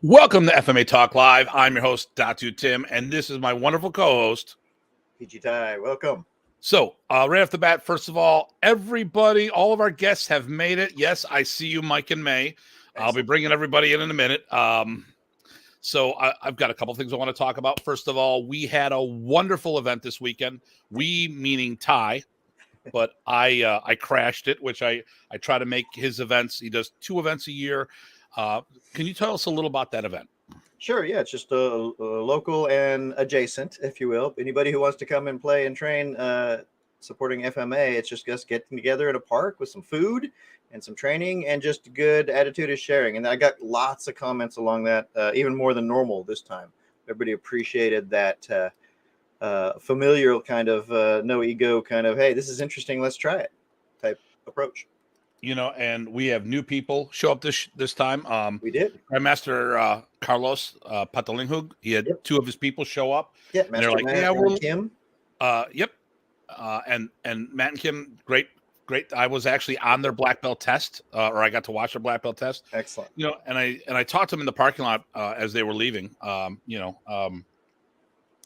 Welcome to FMA Talk Live. I'm your host, Datu Tim, and this is my wonderful co-host, PG Ty. Welcome. So, right off the bat, first of all, everybody, all of our guests have made it. Yes, I see you, Mike and May. Excellent. I'll be bringing everybody in a minute. So I've got a couple things I want to talk about. First of all, we had a wonderful event this weekend. We, meaning Ty, but I crashed it, which I try to make his events. He does 2 events a year. Can you tell us a little about that event? Sure. Yeah, it's just a local and adjacent, if you will. Anybody who wants to come and play and train supporting FMA, it's just us getting together in a park with some food and some training and just good attitude of sharing. And I got lots of comments along that, even more than normal this time. Everybody appreciated that familial kind of no ego kind of, hey, this is interesting, let's try it type approach. You know, and we have new people show up this time. We did. Grandmaster Carlos Patalinghug, he had 2 of his people show up. Yeah, Master and they're like, Matt and Kim. Yep. And Matt and Kim, great. I was actually on their black belt test, or I got to watch their black belt test. Excellent. You know, and I talked to them in the parking lot as they were leaving. And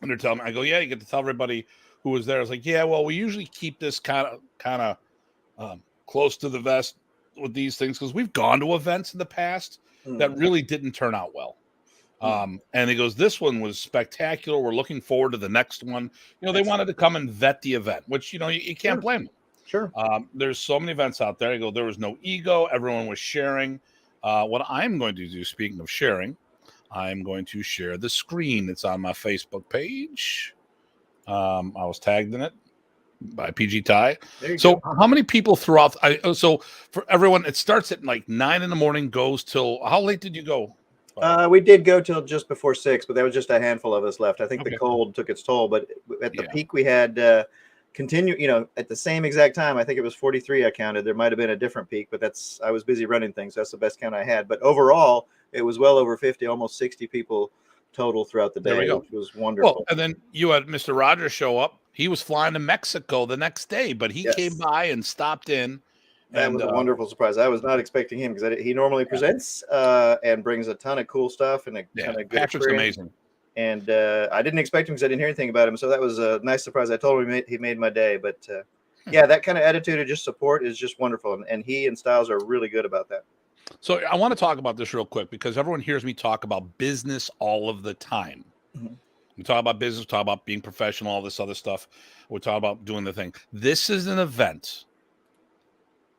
they're telling me, I go, yeah, you get to tell everybody who was there. I was like, yeah, well, we usually keep this kind of close to the vest with these things because we've gone to events in the past that really didn't turn out well. And he goes, this one was spectacular. We're looking forward to the next one. You know, they wanted to come and vet the event, which, you know, you can't blame them. Sure. There's so many events out there. I go, there was no ego. Everyone was sharing. What I'm going to do, speaking of sharing, I'm going to share the screen. It's on my Facebook page. I was tagged in it by PG Ty. So how many people throughout? So for everyone, it starts at like 9 a.m, goes till, how late did you go? We did go till just before 6, but there was just a handful of us left. I think the cold took its toll, but at the peak we had continue, you know, at the same exact time. I think it was 43 I counted. There might have been a different peak, but I was busy running things. So that's the best count I had. But overall, it was well over 50, almost 60 people total throughout the day, which was wonderful. Well, and then you had Mr. Rogers show up. He was flying to Mexico the next day, but he came by and stopped in. That was a wonderful surprise. I was not expecting him because he normally presents and brings a ton of cool stuff and a ton of good Patrick's experience. Amazing. And I didn't expect him because I didn't hear anything about him. So that was a nice surprise. I told him he made my day. But yeah, that kind of attitude of just support is just wonderful. And he and Styles are really good about that. So I want to talk about this real quick because everyone hears me talk about business all of the time. We talk about business, talk about being professional, all this other stuff. We talk about doing the thing. This is an event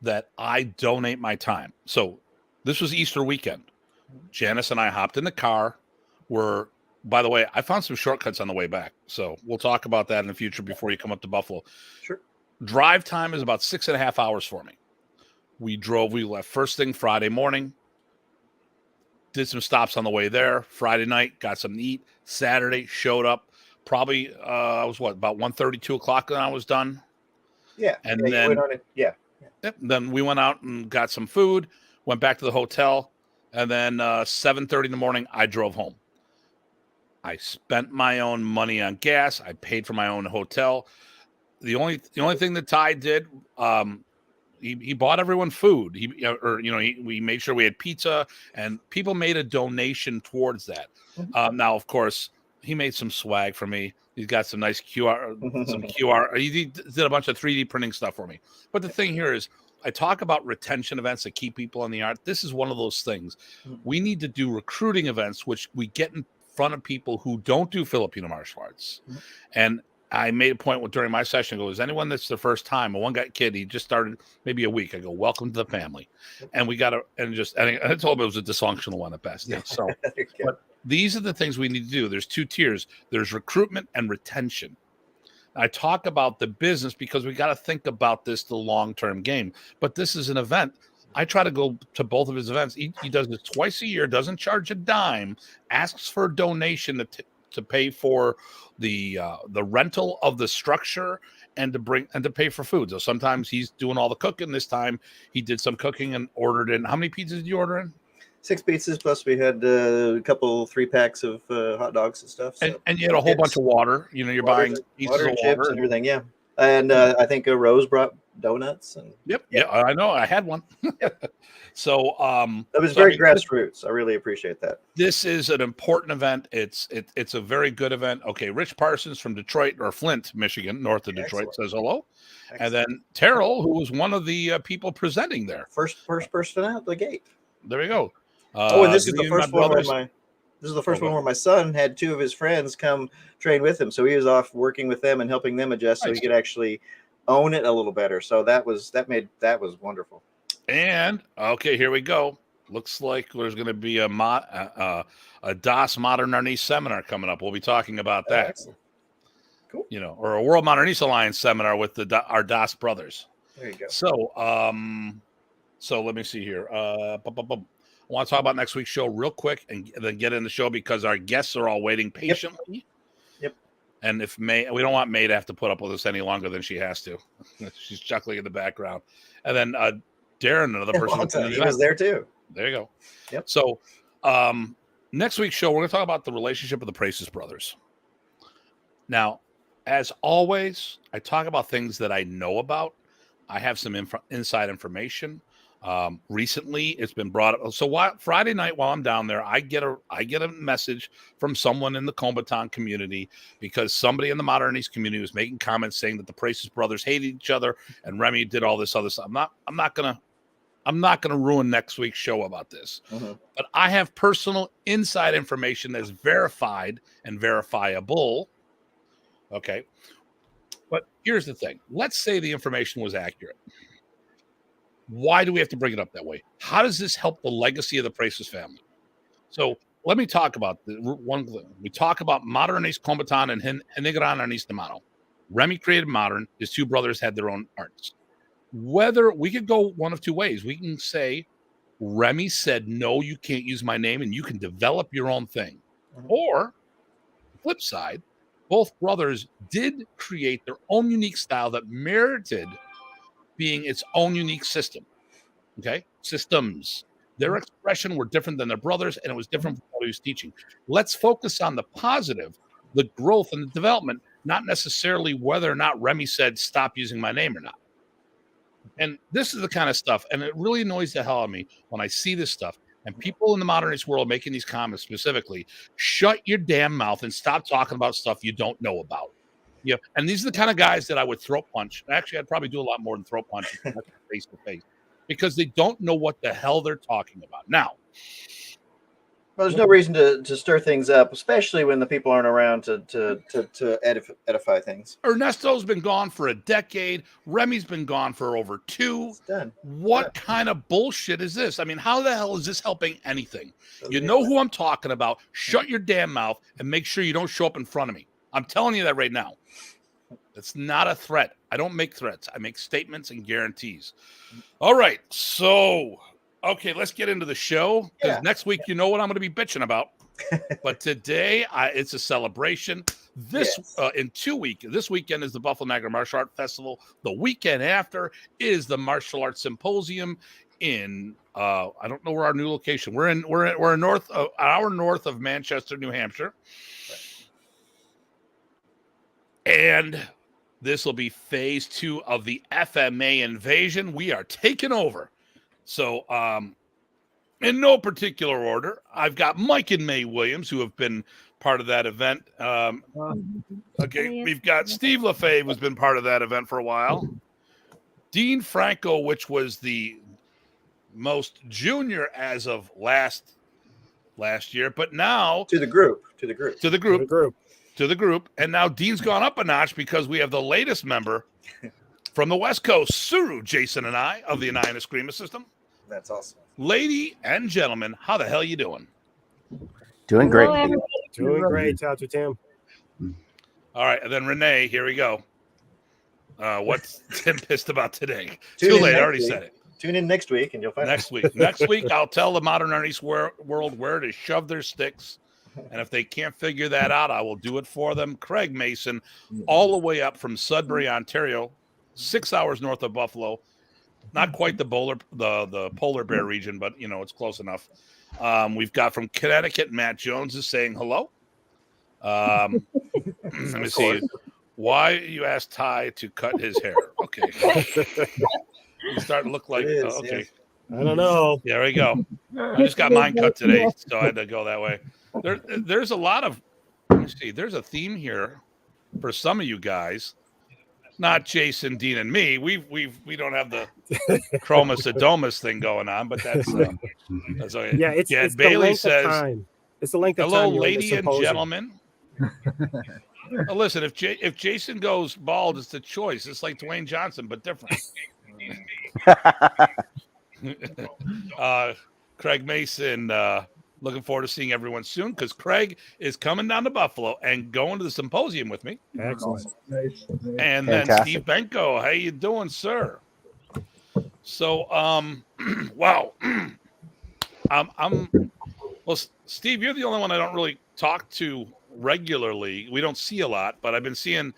that I donate my time. So this was Easter weekend. Janice and I hopped in the car. By the way, I found some shortcuts on the way back. So we'll talk about that in the future before you come up to Buffalo. Sure. Drive time is about 6.5 hours for me. We left first thing Friday morning. Did some stops on the way there. Friday night, got something to eat. Saturday, showed up. Probably, I was about 1:30, 2 o'clock when I was done. Yeah. And then, then we went out and got some food, went back to the hotel, and then 7:30 in the morning, I drove home. I spent my own money on gas. I paid for my own hotel. The only thing that Ty did, he bought everyone food. We made sure we had pizza, and people made a donation towards that. Now, of course, he made some swag for me. He's got some nice QR. He did a bunch of 3D printing stuff for me. But the thing here is, I talk about retention events that keep people in the art. This is one of those things. We need to do recruiting events, which we get in front of people who don't do Filipino martial arts. And I made a point during my session, is anyone that's the first time? One kid, he just started maybe a week. I go, welcome to the family. And we got to, and I told him it was a dysfunctional one at best. Yeah. So, but these are the things we need to do. There's 2 tiers. There's recruitment and retention. I talk about the business because we got to think about this, the long-term game. But this is an event. I try to go to both of his events. He does this twice a year, doesn't charge a dime, asks for a donation to pay for the rental of the structure and to pay for food. So sometimes he's doing all the cooking. This time he did some cooking and ordered in. How many pizzas did you order in? 6 pizzas, plus we had a couple 3-packs of hot dogs and stuff. So. And you had a whole bunch of water. You know, you're buying pizzas water of chips water and everything. Yeah. And I think Rose brought donuts and yeah, I know. I had one. So that was very grassroots. I really appreciate that. This is an important event. It's a very good event. Okay, Rich Parsons from Detroit or Flint, Michigan, north of Detroit, says hello. Excellent. And then Terrell, who was one of the people presenting there. First person out the gate. There we go. And this is the first one where my son had two of his friends come train with him. So he was off working with them and helping them adjust so he could actually own it a little better. So that was wonderful. And okay, here we go. Looks like there's going to be a DOS Modern Arnis seminar coming up. We'll be talking about that. Excellent. Cool. Or a World Modernist Alliance seminar with our DOS brothers. There you go. So let me see here. I want to talk about next week's show real quick and then get in the show because our guests are all waiting patiently. Yep. And if May, we don't want May to have to put up with us any longer than she has to. She's chuckling in the background. And then Darren, another person. He was there too. There you go. Yep. So next week's show, we're going to talk about the relationship of the Praces brothers. Now, as always, I talk about things that I know about. I have some inside information. Recently, it's been brought up. So Friday night while I'm down there, I get a message from someone in the Combatant community because somebody in the Modernist community was making comments saying that the Praces brothers hated each other and Remy did all this other stuff. I'm not gonna ruin next week's show about this, but I have personal inside information that's verified and verifiable. Okay, but here's the thing. Let's say the information was accurate. Why do we have to bring it up that way? How does this help the legacy of the Praces family? So let me talk about one thing. We talk about Modern Arnis Combatant and Henigran Arnis Namano. Remy created Modern. His two brothers had their own arts. Whether we could go one of two ways. We can say, Remy said, no, you can't use my name and you can develop your own thing. Or, flip side, both brothers did create their own unique style that merited being its own unique system. Okay? Systems. Their expression were different than their brothers, and it was different from what he was teaching. Let's focus on the positive, the growth and the development, not necessarily whether or not Remy said, stop using my name or not. And this is the kind of stuff, and it really annoys the hell out of me when I see this stuff. And people in the modernist world making these comments specifically, shut your damn mouth and stop talking about stuff you don't know about. Yeah, and these are the kind of guys that I would throat punch. Actually, I'd probably do a lot more than throat punch face to face because they don't know what the hell they're talking about. Now, well, there's no reason to stir things up, especially when the people aren't around to edify things. Ernesto's been gone for a decade. Remy's been gone for over 2. It's done. What kind of bullshit is this? I mean, how the hell is this helping anything? You know who I'm talking about. Shut your damn mouth and make sure you don't show up in front of me. I'm telling you that right now. It's not a threat. I don't make threats. I make statements and guarantees. All right. So, okay, let's get into the show. Because next week, you know what I'm going to be bitching about. But today, it's a celebration. This weekend is the Buffalo Niagara Martial Arts Festival. The weekend after is the Martial Arts Symposium in I don't know where our new location. We're an hour north of Manchester, New Hampshire. And this will be phase 2 of the FMA Invasion. We are taking over. So, in no particular order, I've got Mike and May Williams, who have been part of that event. Okay, we've got Steve LaFave, who's been part of that event for a while. Dean Franco, which was the most junior as of last year, but now to the group. And now Dean's gone up a notch because we have the latest member from the West Coast, Suru, Jason, and I of the Anaya Eskrima system. That's awesome. Lady and gentlemen, how the hell you doing? Doing great. Doing great, Datu Tim. All right, and then Renee, here we go. What's Tim pissed about today? Tune Too in late, I next already week. said it. Tune in next week and you'll find Next week, I'll tell the modern artist world where to shove their sticks. And if they can't figure that out, I will do it for them. Craig Mason, all the way up from Sudbury, Ontario, 6 hours north of Buffalo. Not quite the polar bear region, but, you know, it's close enough. We've got from Connecticut, Matt Jones is saying hello. Let me see. Why you asked Ty to cut his hair? Okay. You start to look like It is, okay. yes. I don't know. There we go. I just got mine cut today, so I had to go that way. There's a lot of. Let me see. There's a theme here for some of you guys. Not Jason, Dean, and me. We don't have the chromosodomus thing going on, but that's okay. Yeah, it's the Bailey length says, of time. It's the length of "Hello, time. you're in the lady and symposium. gentlemen." Listen, if Jason goes bald, it's a choice. It's like Dwayne Johnson, but different. Craig Mason, looking forward to seeing everyone soon because Craig is coming down to Buffalo and going to the symposium with me. Excellent. Nice. And then Fantastic. Steve Benko, how you doing, sir? So, wow. Well, Steve, you're the only one I don't really talk to regularly. We don't see a lot, but I've been seeing,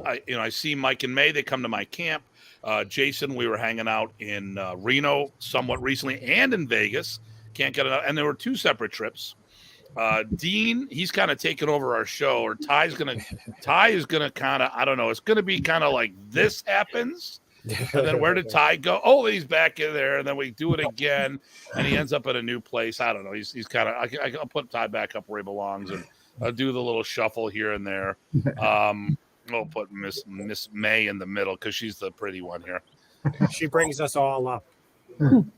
I see Mike and May. They come to my camp. Jason, we were hanging out in Reno somewhat recently and in Vegas. Can't get enough. And there were two separate trips. Dean, he's kind of taken over our show, or Ty is gonna kind of, I don't know, it's gonna be kind of like this happens. And then where did Ty go? Oh, he's back in there, and then we do it again, and he ends up in a new place. I don't know. He's kind of. I'll put Ty back up where he belongs, and I'll do the little shuffle here and there. We'll put Miss May in the middle because she's the pretty one here. She brings us all up.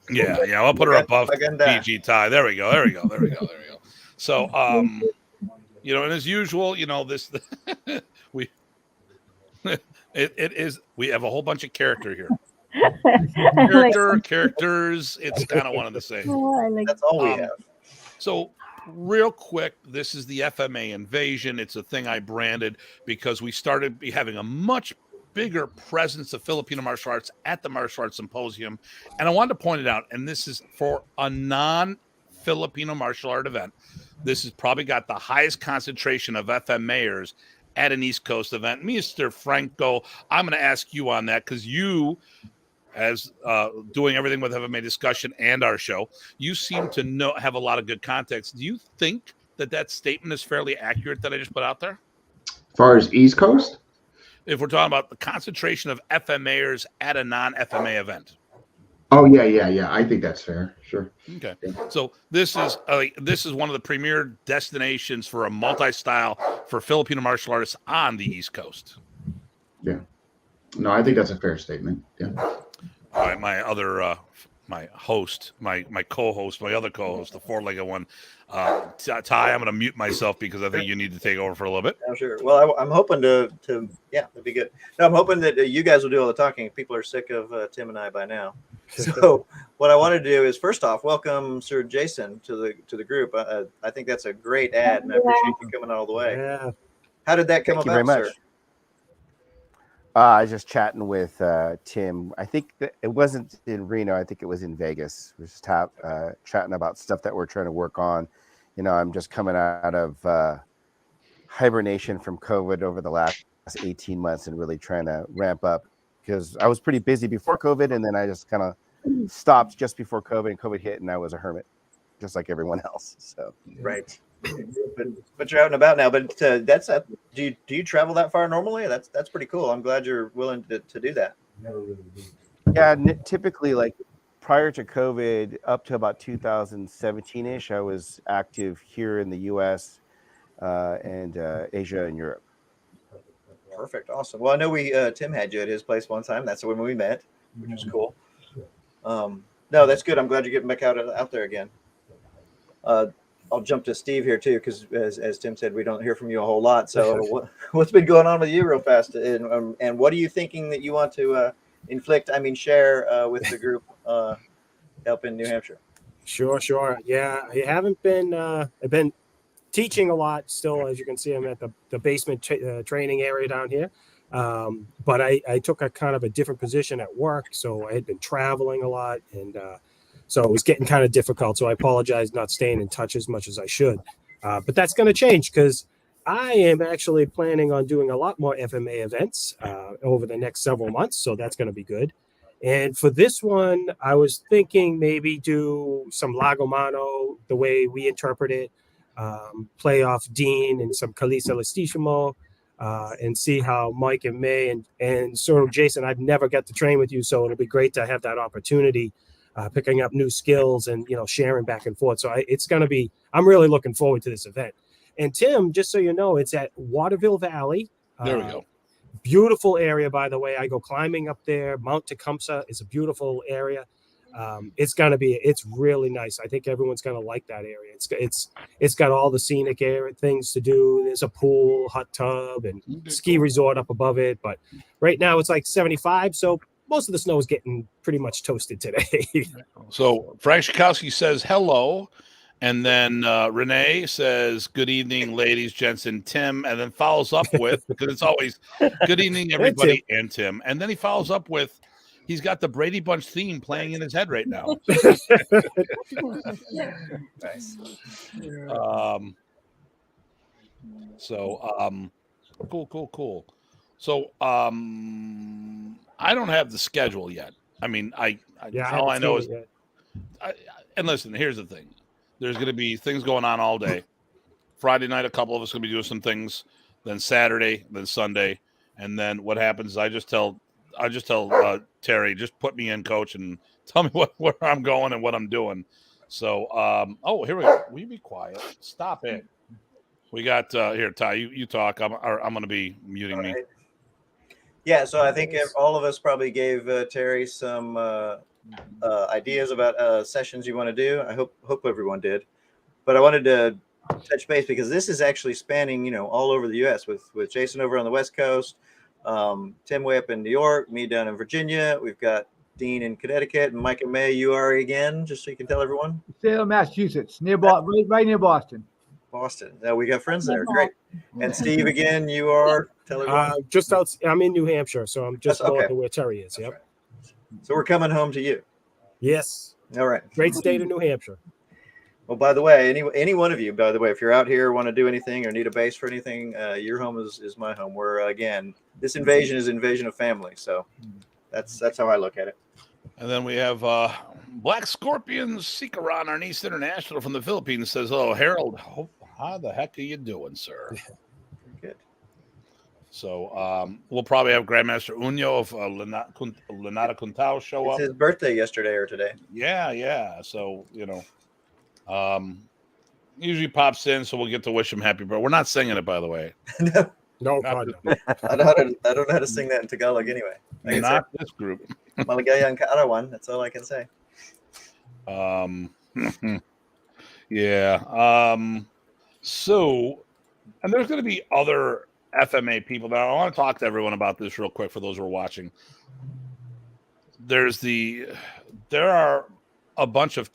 Yeah. I'll put her above PG Ty. There we go. So, and as usual, this we. It is. We have a whole bunch of character here. Characters. It's kind of one of the same. That's all we have. So, real quick, this is the FMA Invasion. It's a thing I branded because we started having a much bigger presence of Filipino martial arts at the Martial Arts Symposium, and I wanted to point it out. And this is for a non-Filipino martial art event. This has probably got the highest concentration of FMAers at an East Coast event. Mr. Franco, I'm going to ask you on that because you, as doing everything with FMA discussion and our show, you seem to have a lot of good context. Do you think that statement is fairly accurate that I just put out there? As far as East Coast? If we're talking about the concentration of FMAers at a non-FMA event. Oh, yeah. I think that's fair. Sure. Okay. So this is one of the premier destinations for a multi-style for Filipino martial artists on the East Coast. Yeah. No, I think that's a fair statement. Yeah. All right, my other my co-host, my other co-host, the four-legged one, Ty. I'm going to mute myself because I think you need to take over for a little bit. Oh, sure. Well, I'm hoping to that'd be good. No, I'm hoping that you guys will do all the talking. People are sick of Tim and I by now. So what I want to do is first off, welcome Sir Jason to the group. I think that's a great ad, and I appreciate you coming all the way. Yeah. How did that come Thank you about, very much. sir? I was just chatting with Tim. I think that it wasn't in Reno. I think it was in Vegas. We were just chatting about stuff that we're trying to work on. I'm just coming out of hibernation from COVID over the last 18 months and really trying to ramp up because I was pretty busy before COVID, and then I just kind of stopped just before COVID, and COVID hit, and I was a hermit, just like everyone else. So Right. But you're out and about now. But do you travel that far normally? That's pretty cool. I'm glad you're willing to do that. yeah, typically like prior to COVID, up to about 2017-ish, I was active here in the U.S. And Asia and Europe. Perfect. Awesome. Well, I know Tim had you at his place one time. That's when we met, which is cool. No, that's good. I'm glad you're getting back out there again. I'll jump to Steve here too, because as Tim said, we don't hear from you a whole lot. So what's been going on with you real fast? And what are you thinking that you want to share with the group up in New Hampshire? Sure. Yeah, I haven't been. I've been teaching a lot still, as you can see. I'm at the basement training area down here. But I took a kind of a different position at work, so I had been traveling a lot, and so it was getting kind of difficult. So I apologize not staying in touch as much as I should. But that's going to change because I am actually planning on doing a lot more FMA events over the next several months. So that's going to be good. And for this one, I was thinking maybe do some Lagomano, the way we interpret it, play off Dean and some Kalisa Lestissimo, and see how Mike and May and sort of Jason, I've never got to train with you, so it'll be great to have that opportunity, picking up new skills and sharing back and forth. So it's going to be. I'm really looking forward to this event. And Tim, just so you know, it's at Waterville Valley. There we go. Beautiful area, by the way. I go climbing up there. Mount Tecumseh is a beautiful area. It's really nice. I think everyone's gonna like that area. It's got all the scenic area things to do. There's a pool, hot tub, and ski resort up above it. But right now it's like 75, so most of the snow is getting pretty much toasted today. So Frank Shikowski says hello. And then Renee says, good evening, ladies, gents, and Tim. And then follows up with, because it's always good evening, everybody, and Tim. And then he follows up with, he's got the Brady Bunch theme playing in his head right now. Nice. Cool. So I don't have the schedule yet. I mean, all I know is, and listen, here's the thing. There's going to be things going on all day. Friday night, a couple of us going to be doing some things. Then Saturday, then Sunday, and then what happens is I just tell Terry, just put me in, coach, and tell me where I'm going and what I'm doing. So, here we go. Will you be quiet? Stop it. We got here, Ty. You talk. I'm going to be muting me. Yeah. So I think all of us probably gave Terry some. Ideas about sessions you want to do. I hope everyone did, but I wanted to touch base because this is actually spanning all over the U.S. with Jason over on the West Coast, Tim way up in New York, me down in Virginia. We've got Dean in Connecticut, and Mike and May. You are again, just so you can tell everyone. Salem, Massachusetts, right near Boston. Boston. We got friends there. Great. And Steve again. You are. Tell everyone. Just out. I'm in New Hampshire, so I'm just north of where Terry is. Yep. Right. So we're coming home to you. Yes. All right. Great state of New Hampshire. Well, by the way, any one of you, by the way, if you're out here, want to do anything or need a base for anything, your home is my home. We're again, this invasion is invasion of family. So that's how I look at it. And then we have Black Scorpions Sikaran Arnis International from the Philippines says, "Oh, Harold, how the heck are you doing, sir?" Good. So we'll probably have Grandmaster Unyo of Lenata Kuntao show up. It's his birthday yesterday or today. Yeah. So, usually pops in, so we'll get to wish him happy birthday. We're not singing it, by the way. No. I don't know how to sing that in Tagalog anyway. Not this group. Maligayang kaarawan. That's all I can say. Yeah. So, and there's going to be other FMA people. Now, I want to talk to everyone about this real quick for those who are watching. There are a bunch of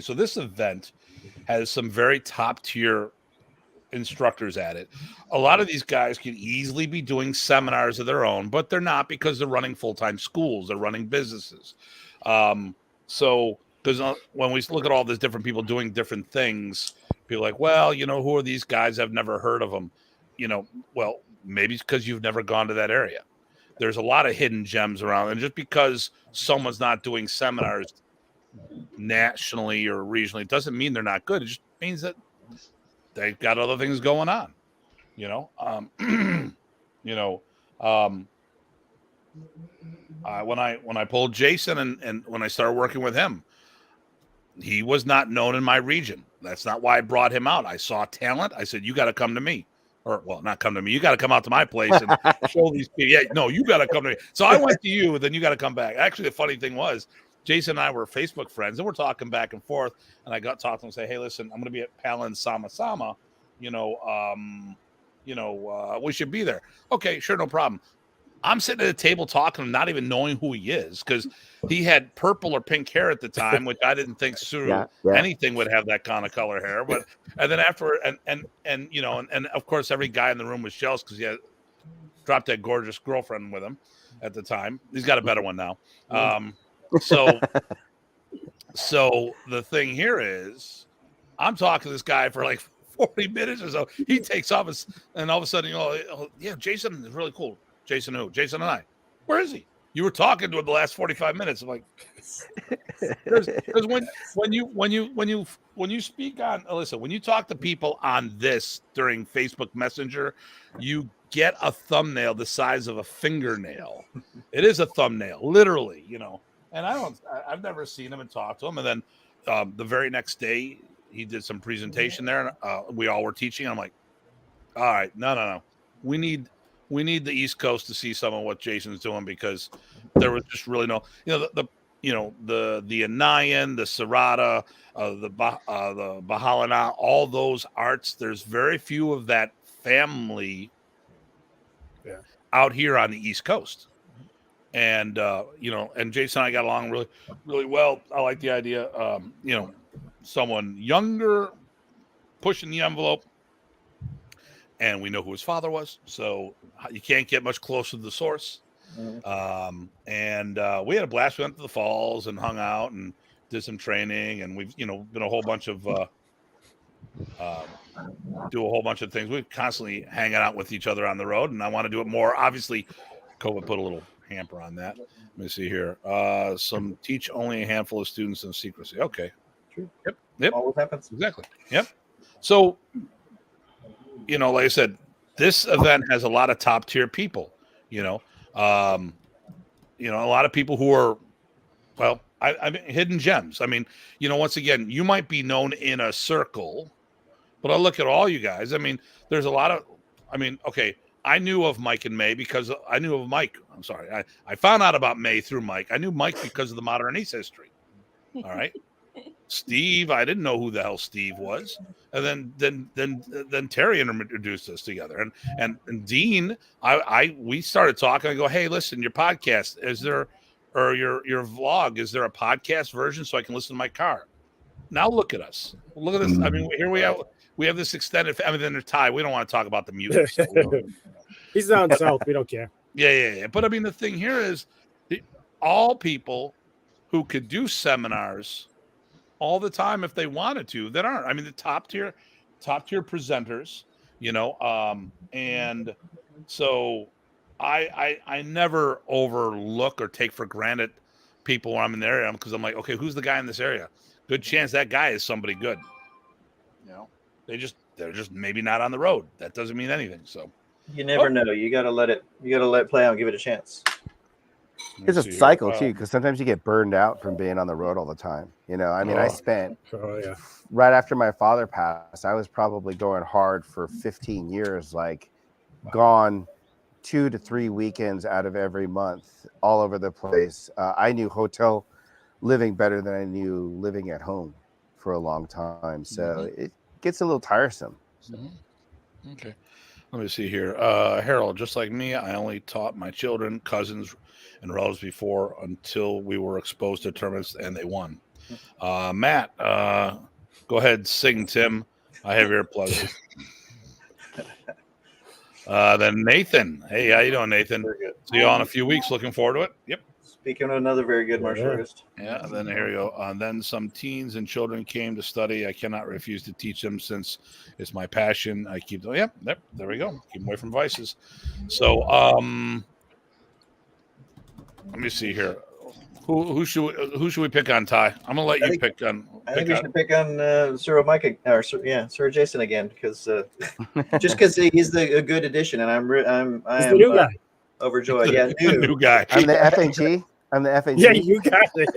so this event has some very top tier instructors at it. A lot of these guys can easily be doing seminars of their own, but they're not because they're running full-time schools, they're running businesses. So because when we look at all these different people doing different things, people are like, well, who are these guys? I've never heard of them. Well, maybe it's because you've never gone to that area. There's a lot of hidden gems around, and just because someone's not doing seminars nationally or regionally doesn't mean they're not good. It just means that they've got other things going on. When I pulled Jason and when I started working with him, he was not known in my region. That's not why I brought him out. I saw talent. I said, you got to come to me. Or, well, not come to me. You got to come out to my place and show these people. Yeah, no, you got to come to me. So I went to you, then you got to come back. Actually, the funny thing was, Jason and I were Facebook friends, and we're talking back and forth. And I got talking and say, hey, listen, I'm going to be at Palin Sama Sama. We should be there. Okay, sure, no problem. I'm sitting at a table talking, not even knowing who he is, because he had purple or pink hair at the time, which I didn't think anything would have that kind of color hair. But and then after and of course every guy in the room was jealous because he had dropped that gorgeous girlfriend with him at the time. He's got a better one now. So the thing here is, I'm talking to this guy for like 40 minutes or so. He takes off and all of a sudden, Jason is really cool. Jason who? Jason and I. Where is he? You were talking to him the last 45 minutes. I'm like, because when you speak on, listen, when you talk to people on this during Facebook Messenger, you get a thumbnail the size of a fingernail. It is a thumbnail, literally, you know. And I've never seen him and talked to him. And then the very next day, he did some presentation there. We all were teaching. I'm like, all right, no. We need the East Coast to see some of what Jason's doing, because there was just really no, you know, the Anayan, the Serrata, the Bahalana, all those arts. There's very few of that family out here on the East Coast. And you know, and Jason and I got along really, really well. I like the idea, you know, someone younger pushing the envelope, and we know who his father was, so you can't get much closer to the source. And we had a blast. We went to the falls and hung out and did some training, and we've, you know, been a whole bunch of do a whole bunch of things. We're constantly hanging out with each other on the road, and I want to do it more. Obviously, COVID put a little hamper on that. Let me see here. Some teach only a handful of students in secrecy. Okay. True. Yep. Always happens. Exactly. Yep. So, you know, like I said, this event has a lot of top tier people, you know, a lot of people who are, well, I mean, hidden gems. I mean, you know, once again, you might be known in a circle, but I look at all you guys. I mean, there's a lot of, I mean, okay, I knew of Mike and May because I knew of Mike. I'm sorry. I found out about May through Mike. I knew Mike because of the Modern Ace history. All right. Steve, I didn't know who the hell Steve was. And then Terry introduced us together. And Dean, we started talking. I go, hey, listen, your podcast, is there, or your vlog, is there a podcast version so I can listen to my car? Now look at us. Look at this. I mean, here we have this extended. I mean, then there's Ty. We don't want to talk about the music. So He's down south. We don't care. Yeah. But I mean, the thing here is, all people who could do seminars all the time if they wanted to, that aren't. I mean, the top tier presenters, you know, and so I never overlook or take for granted people when I'm in the area, because I'm like, okay, who's the guy in this area? Good chance that guy is somebody good. You know, they're just maybe not on the road. That doesn't mean anything. So you never know. You gotta let it play out and give it a chance. It's a cycle too, because sometimes you get burned out from being on the road all the time. You know, I mean, I spent right after my father passed, I was probably going hard for 15 years, like gone 2 to 3 weekends out of every month, all over the place. I knew hotel living better than I knew living at home for a long time. So it gets a little tiresome. Okay. Let me see here. Harold, just like me, I only taught my children, cousins, and relatives before until we were exposed to tournaments and they won. Matt, go ahead, sing, Tim. I have your pleasure. Then Nathan. Hey, how you doing, Nathan? Very good. See you all in a few weeks. Looking forward to it. Yep. Speaking of another very good martial artist. Yeah, and then here you go. Then some teens and children came to study. I cannot refuse to teach them since it's my passion. I keep them. Yep, there we go. Keep them away from vices. So, let me see here. Who should we pick on, Ty? I'm gonna let you pick on. I think we should pick on Sir Jason again, because just because he's a good addition, and he's the new guy. Overjoyed. Yeah, new guy. I'm the FNG. I'm the FNG. Yeah, you got it.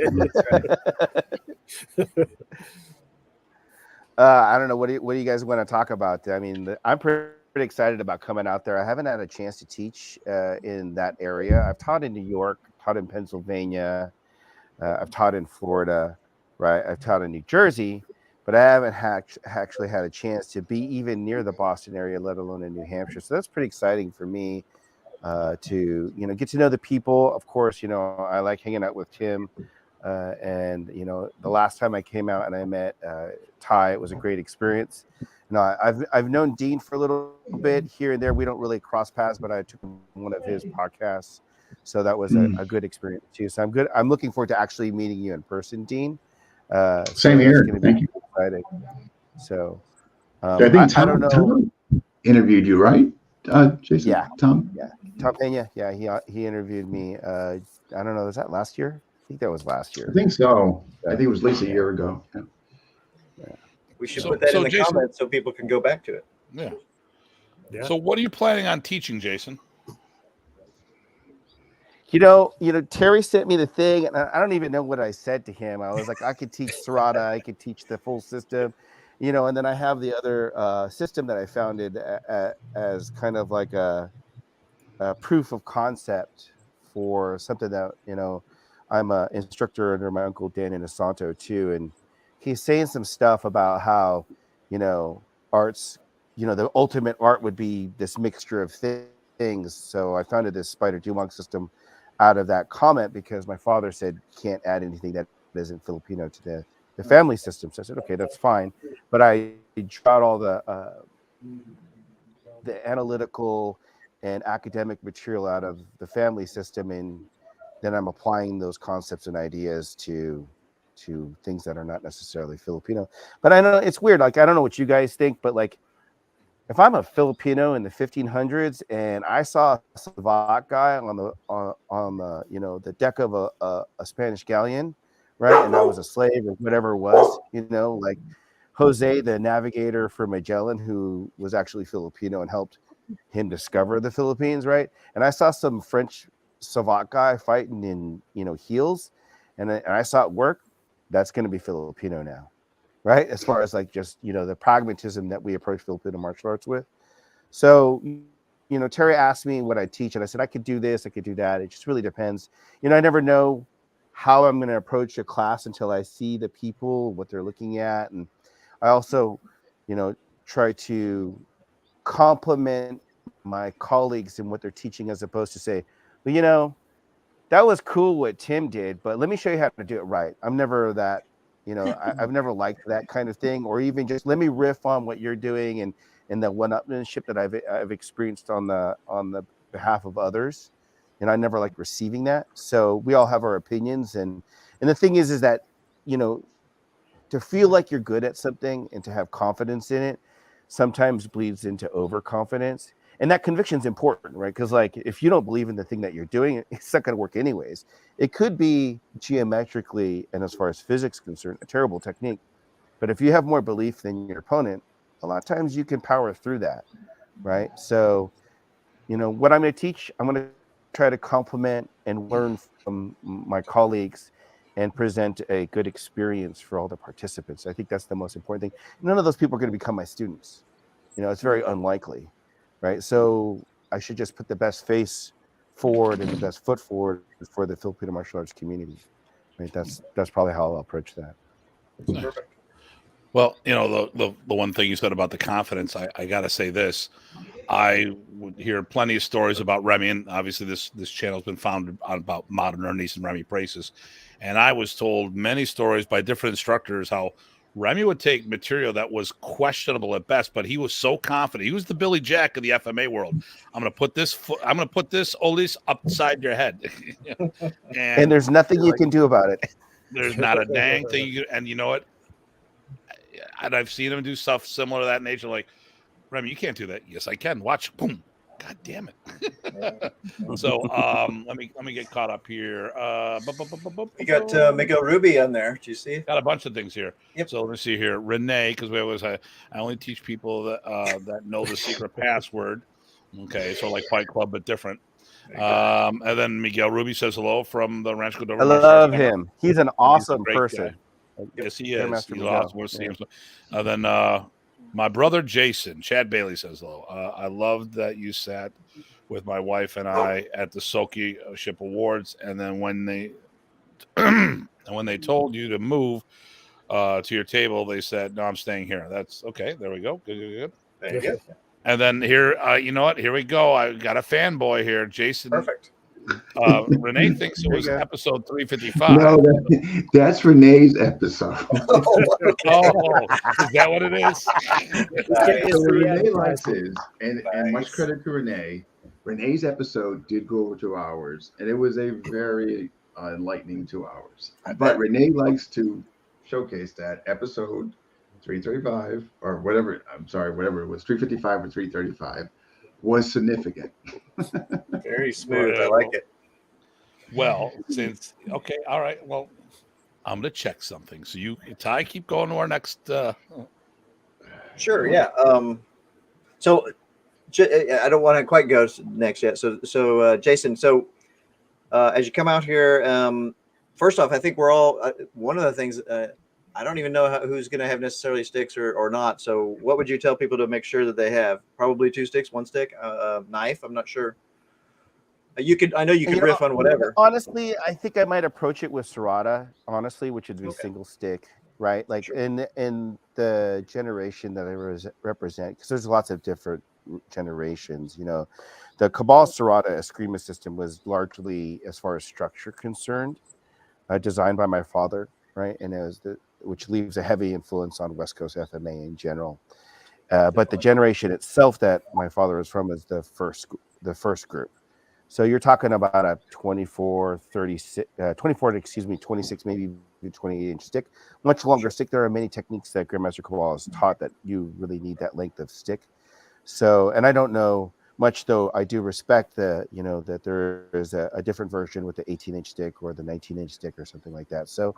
I don't know. What do you guys want to talk about? I mean, I'm pretty excited about coming out there. I haven't had a chance to teach in that area. I've taught in New York, taught in Pennsylvania, I've taught in Florida, right? I've taught in New Jersey, but I haven't actually had a chance to be even near the Boston area, let alone in New Hampshire. So that's pretty exciting for me to, you know, get to know the people. Of course, you know, I like hanging out with Tim. And, you know, the last time I came out and I met Ty, it was a great experience. You know, I've known Dean for a little bit here and there. We don't really cross paths, but I took one of his podcasts. So that was a good experience too. So I'm looking forward to actually meeting you in person, Dean. Same here. Thank you. Exciting. So I think I don't know. Tom interviewed you, right, Jason? Yeah. Tom? Yeah. Tom Pena. Yeah, he interviewed me. I don't know. Was that last year? I think that was last year. I think so. I think it was at least a year ago. Yeah. We should put that in the comments so people can go back to it. Yeah. Yeah. So what are you planning on teaching, Jason? Terry sent me the thing, and I don't even know what I said to him. I was like, I could teach Serrata, I could teach the full system, and then I have the other system that I founded as kind of like a proof of concept for something that, I'm an instructor under my uncle Dan in Asanto too, and he's saying some stuff about how, arts, the ultimate art would be this mixture of things. So I founded this Spider Dumont system out of that comment because my father said can't add anything that isn't Filipino to the family system. So I said, okay, that's fine. But I drew out all the analytical and academic material out of the family system, and then I'm applying those concepts and ideas to things that are not necessarily Filipino. But I know it's weird. Like, I don't know what you guys think, but like, if I'm a Filipino in the 1500s and I saw a Slovak guy on the the deck of a Spanish galleon, right, and I was a slave or whatever it was, like Jose, the navigator for Magellan, who was actually Filipino and helped him discover the Philippines, right? And I saw some French Slovak guy fighting in heels, and I saw it work. That's going to be Filipino now, right? As far as like just the pragmatism that we approach Filipino martial arts with. So Terry asked me what I teach, and I said I could do this, I could do that. It just really depends. I never know how I'm going to approach a class until I see the people, what they're looking at, and I also try to compliment my colleagues in what they're teaching, as opposed to say, well, that was cool what Tim did, but let me show you how to do it right. I'm never that, I've never liked that kind of thing, or even just let me riff on what you're doing and the one-upmanship that I've experienced on the behalf of others. And I never liked receiving that. So we all have our opinions, and the thing is that, to feel like you're good at something and to have confidence in it sometimes bleeds into overconfidence. And that conviction is important, right? Because like, if you don't believe in the thing that you're doing, it's not going to work anyways. It could be geometrically and as far as physics concerned, a terrible technique. But if you have more belief than your opponent, a lot of times you can power through that, right? So, what I'm going to teach, I'm going to try to complement and learn from my colleagues and present a good experience for all the participants. I think that's the most important thing. None of those people are going to become my students. It's very unlikely, right? So I should just put the best face forward and the best foot forward for the Filipino martial arts community, right? That's probably how I'll approach that. Perfect. Well, the one thing you said about the confidence, I got to say this. I would hear plenty of stories about Remy, and obviously this channel has been founded on about modern Ernest and Remy Praces. And I was told many stories by different instructors how Remy would take material that was questionable at best, but he was so confident. He was the Billy Jack of the FMA world. I'm going to put this Olis upside your head. and there's nothing you can do about it. There's not a dang thing you can, and you know what? And I've seen him do stuff similar to that nature, like, Remy, you can't do that. Yes, I can. Watch. Boom. God damn it. So let me get caught up here. We got Miguel Ruby on there. Do you see? Got a bunch of things here. Yep. So let me see here. Renee, because we always I only teach people that know the secret password. Okay, so like Fight Club, but different. And then Miguel Ruby says hello from the Rancho Cordova. I love him. He's an awesome person. Yes, he is. Master He's Miguel. awesome. We'll see him. Then my brother Jason, Chad Bailey says hello. I loved that you sat with my wife and I at the Soki Ship Awards, and then when they told you to move to your table, they said, "No, I'm staying here." That's okay. There we go. Good. There you go. And then here, you know what? Here we go. I got a fanboy here, Jason. Perfect. Renee thinks it was episode 355. No, that's Renee's episode. Oh, is that what it is? So Renee likes his, and much credit to Renee. Renee's episode did go over 2 hours, and it was a very enlightening 2 hours. But Renee likes to showcase that episode 335 or whatever. I'm sorry, whatever it was, 355 or 335 was significant. Very smooth. I like it. Well, okay, all right. Well, I'm gonna check something. So Ty, keep going to our next. Sure. Yeah. So I don't want to quite go next yet. So Jason, as you come out here, first off, I think we're all one of the things. I don't even know who's going to have necessarily sticks or not. So what would you tell people to make sure that they have? Probably 2 sticks, 1 stick, knife. I'm not sure. I know you could riff on whatever. Honestly, I think I might approach it with Serrata, honestly, which would be single stick, right? Like in the generation that I represent, because there's lots of different generations, the Cabal Serrata Eskrima system was largely, as far as structure concerned, designed by my father, right? And it was which leaves a heavy influence on West Coast FMA in general. But the generation itself that my father is from is the first group. So you're talking about a 26, maybe 28-inch stick, much longer stick. There are many techniques that Grandmaster Cabal has taught that you really need that length of stick. So, and I don't know much, though I do respect that there is a different version with the 18-inch stick or the 19-inch stick or something like that. So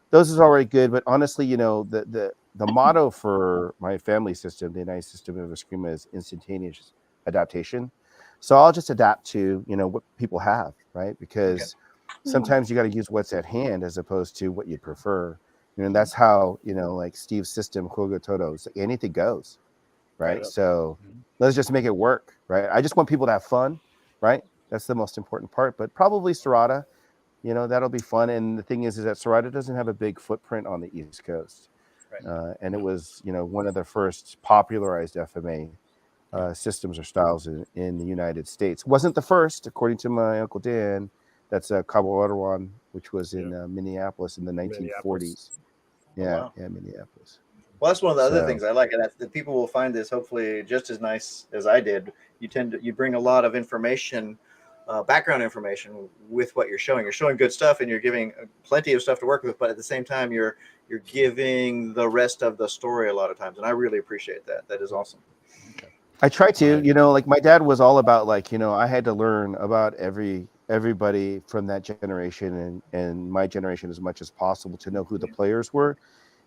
those is already good. But honestly, the motto for my family system, the United System of Eskrima, is instantaneous adaptation. So I'll just adapt to, what people have, right? Because sometimes you got to use what's at hand as opposed to what you prefer. And that's how, like Steve's system, Kogo Toto's, anything goes, right? So let's just make it work, right? I just want people to have fun, right? That's the most important part. But probably Serrata, that'll be fun. And the thing is that Serrata doesn't have a big footprint on the East Coast. Right. And it was, one of the first popularized FMA systems or styles in the United States. Wasn't the first, according to my Uncle Dan. That's Kabawarawan, which was in Minneapolis in the 1940s. Yeah, Minneapolis. Well, that's one of the other things I like. That people will find this hopefully just as nice as I did. You bring a lot of information, background information with what you're showing. You're showing good stuff, and you're giving plenty of stuff to work with. But at the same time, you're giving the rest of the story a lot of times, and I really appreciate that. That is awesome. I try to, like my dad was all about I had to learn about everybody from that generation and my generation as much as possible to know who the players were.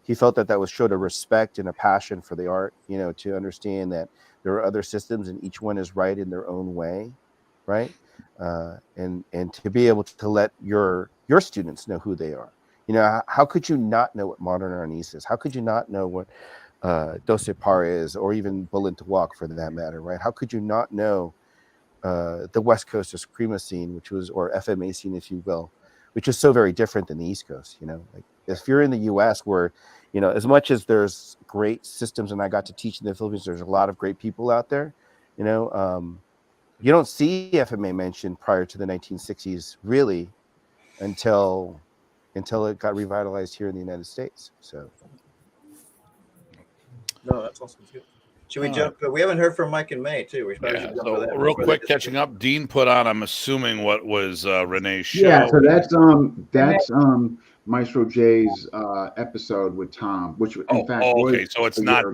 He felt that showed a respect and a passion for the art, to understand that there are other systems and each one is right in their own way, right? And to be able to let your students know who they are. How could you not know what modern Arnis is? How could you not know what Dose Par is, or even Bulin to Walk for that matter, right? How could you not know the West Coast Eskrima scene, or FMA scene, if you will, which is so very different than the East Coast, like if you're in the US where, as much as there's great systems and I got to teach in the Philippines, there's a lot of great people out there, you don't see FMA mentioned prior to the 1960s really until it got revitalized here in the United States. So. No, that's awesome. Good. Should we jump? We haven't heard from Mike and May too. We probably should jump to that. Real quick, catching up. Dean put on, I'm assuming, what was Renee's show. Yeah, so that's Maestro Jay's episode with Tom, which in fact okay, so it's not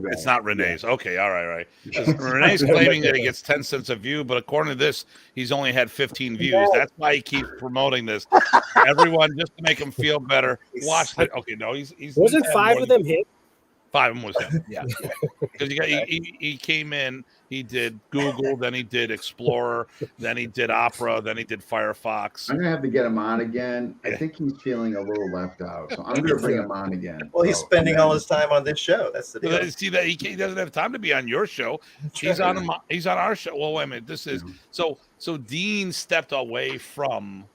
Renee's. Yeah. Okay, all right. Renee's claiming that he gets 10 cents a view, but according to this, he's only had 15 views. That's why he keeps promoting this. Everyone, just to make him feel better, watch it. Okay, no, he's wasn't 5 of them hit. 5 of them was him. Yeah, because he came in. He did Google, then he did Explorer, then he did Opera, then he did Firefox. I'm gonna have to get him on again. I think he's feeling a little left out, so I'm gonna bring him on again. Well, he's spending all his time on this show. That's the deal. See that he doesn't have time to be on your show. He's on our show. Well, wait a minute. This is so Dean stepped away from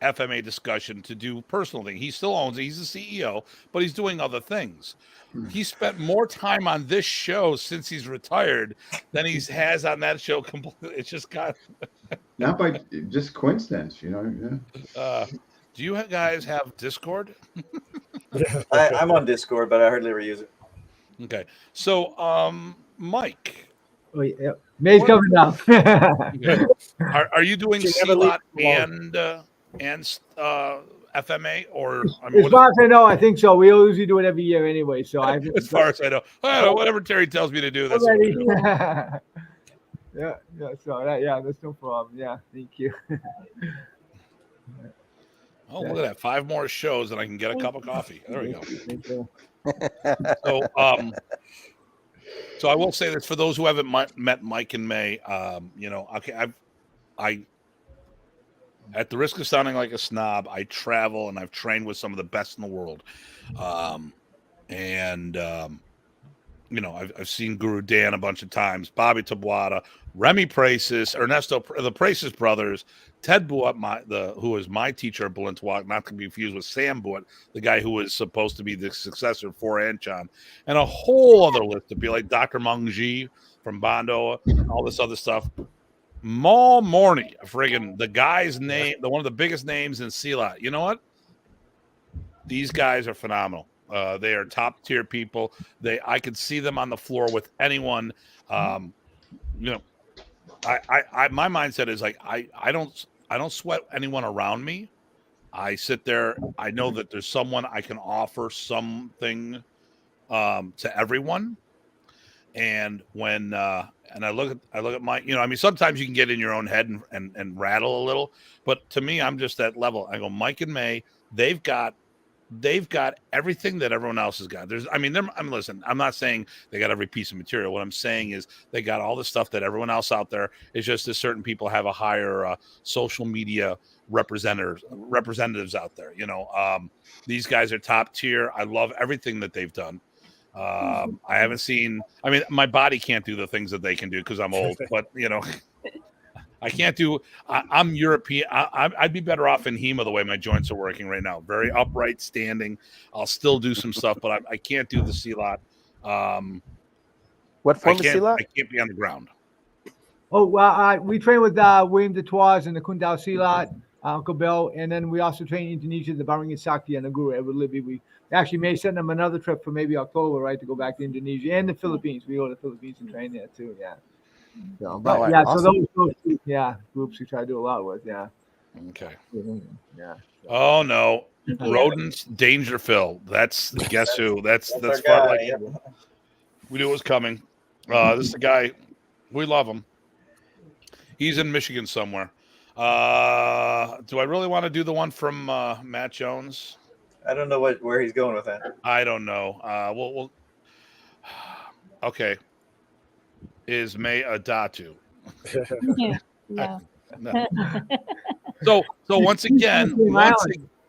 FMA discussion to do personal thing. He still owns it. He's the CEO, but he's doing other things. He spent more time on this show since he's retired than he has on that show. It's just got not by just coincidence, Yeah. Do you guys have Discord? I'm on Discord, but I hardly ever use it. Okay, so Mike. Oh, yeah. May's coming up. Okay. Are you doing CLOT and FMA, or as far as I know, I think so. We usually do it every year anyway. So as far as I know, whatever Terry tells me to do, that's what yeah. So that's no problem. Yeah, thank you. Oh, look at that! 5 more shows, and I can get a cup of coffee. There we go. So, So I will say this for those who haven't met Mike and May. Okay, I at the risk of sounding like a snob, I travel and I've trained with some of the best in the world, I've seen Guru Dan a bunch of times, Bobby Tabuada, Remy Pracis, Ernesto, the Pracis brothers, Ted Buat, who was my teacher at Balintawak, not to be confused with Sam Buat, the guy who was supposed to be the successor for Anchan, and a whole other list to be like Dr. Mungji from Bondo, all this other stuff. Mal Morney, friggin' the guy's name, one of the biggest names in Silat. You know what? These guys are phenomenal. They are top tier people. I could see them on the floor with anyone. My mindset is like I don't sweat anyone around me. I sit there. I know that there's someone I can offer something to everyone. And when and I look at my, sometimes you can get in your own head and rattle a little, but to me, I'm just that level. I go, Mike and May, they've got everything that everyone else has got. Listen, I'm not saying they got every piece of material. What I'm saying is they got all the stuff that everyone else out there. It's just that certain people have a higher social media representatives out there. These guys are top tier. I love everything that they've done. I haven't seen. My body can't do the things that they can do because I'm old. But I can't do. I'm European. I'd be better off in HEMA the way my joints are working right now. Very upright, standing. I'll still do some stuff, but I can't do the Silat. What form of Silat? I can't be on the ground. Oh, well, we train with William Detrois and the Kundal Silat, Uncle Bill, and then we also train in Indonesia, the Baringin Sakti and the Guru Edward Libby. We actually may send them another trip for maybe October, right, to go back to Indonesia and the Philippines. We go to the Philippines and train there too. Yeah. So, but awesome. So those two, groups we try to do a lot with. Yeah. Okay. Yeah. Oh no, rodents, Dangerfield. That's guess who? That's far like we knew it was coming. This is the guy. We love him. He's in Michigan somewhere. Do I really want to do the one from Matt Jones? I don't know where he's going with that. I don't know. We'll okay. Is May a Datu? No. No. So once again,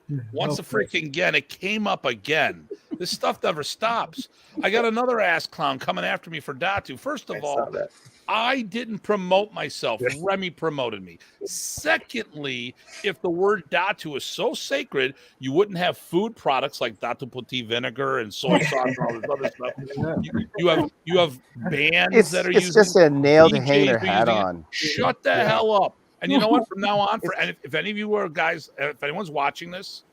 it came up again. This stuff never stops. I got another ass clown coming after me for Datu. First of all, I didn't promote myself. Remy promoted me. Secondly, if the word Datu is so sacred, you wouldn't have food products like Datu Puti vinegar and soy sauce and all this other stuff. You have bands that are using. It's just a nail to hang their hat on. Shut the hell up. And you know what? From now on, if any of you are guys, if anyone's watching this,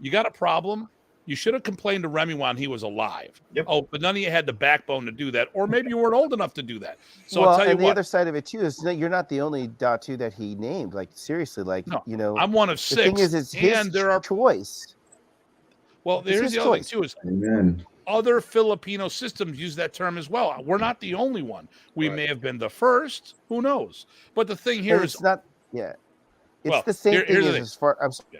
you got a problem. You should have complained to Remy when he was alive. Yep. Oh, but none of you had the backbone to do that, or maybe you weren't old enough to do that. So well, I'll tell you and what. The other side of it too is that you're not the only Datu that he named. Like seriously, I'm one of 6. The thing is, it's his choice. Well, there's the other thing too is Amen. Other Filipino systems use that term as well. We're not the only one. We may have been the first. Who knows? But the thing here is not. Yeah, it's the same thing as far. Yeah.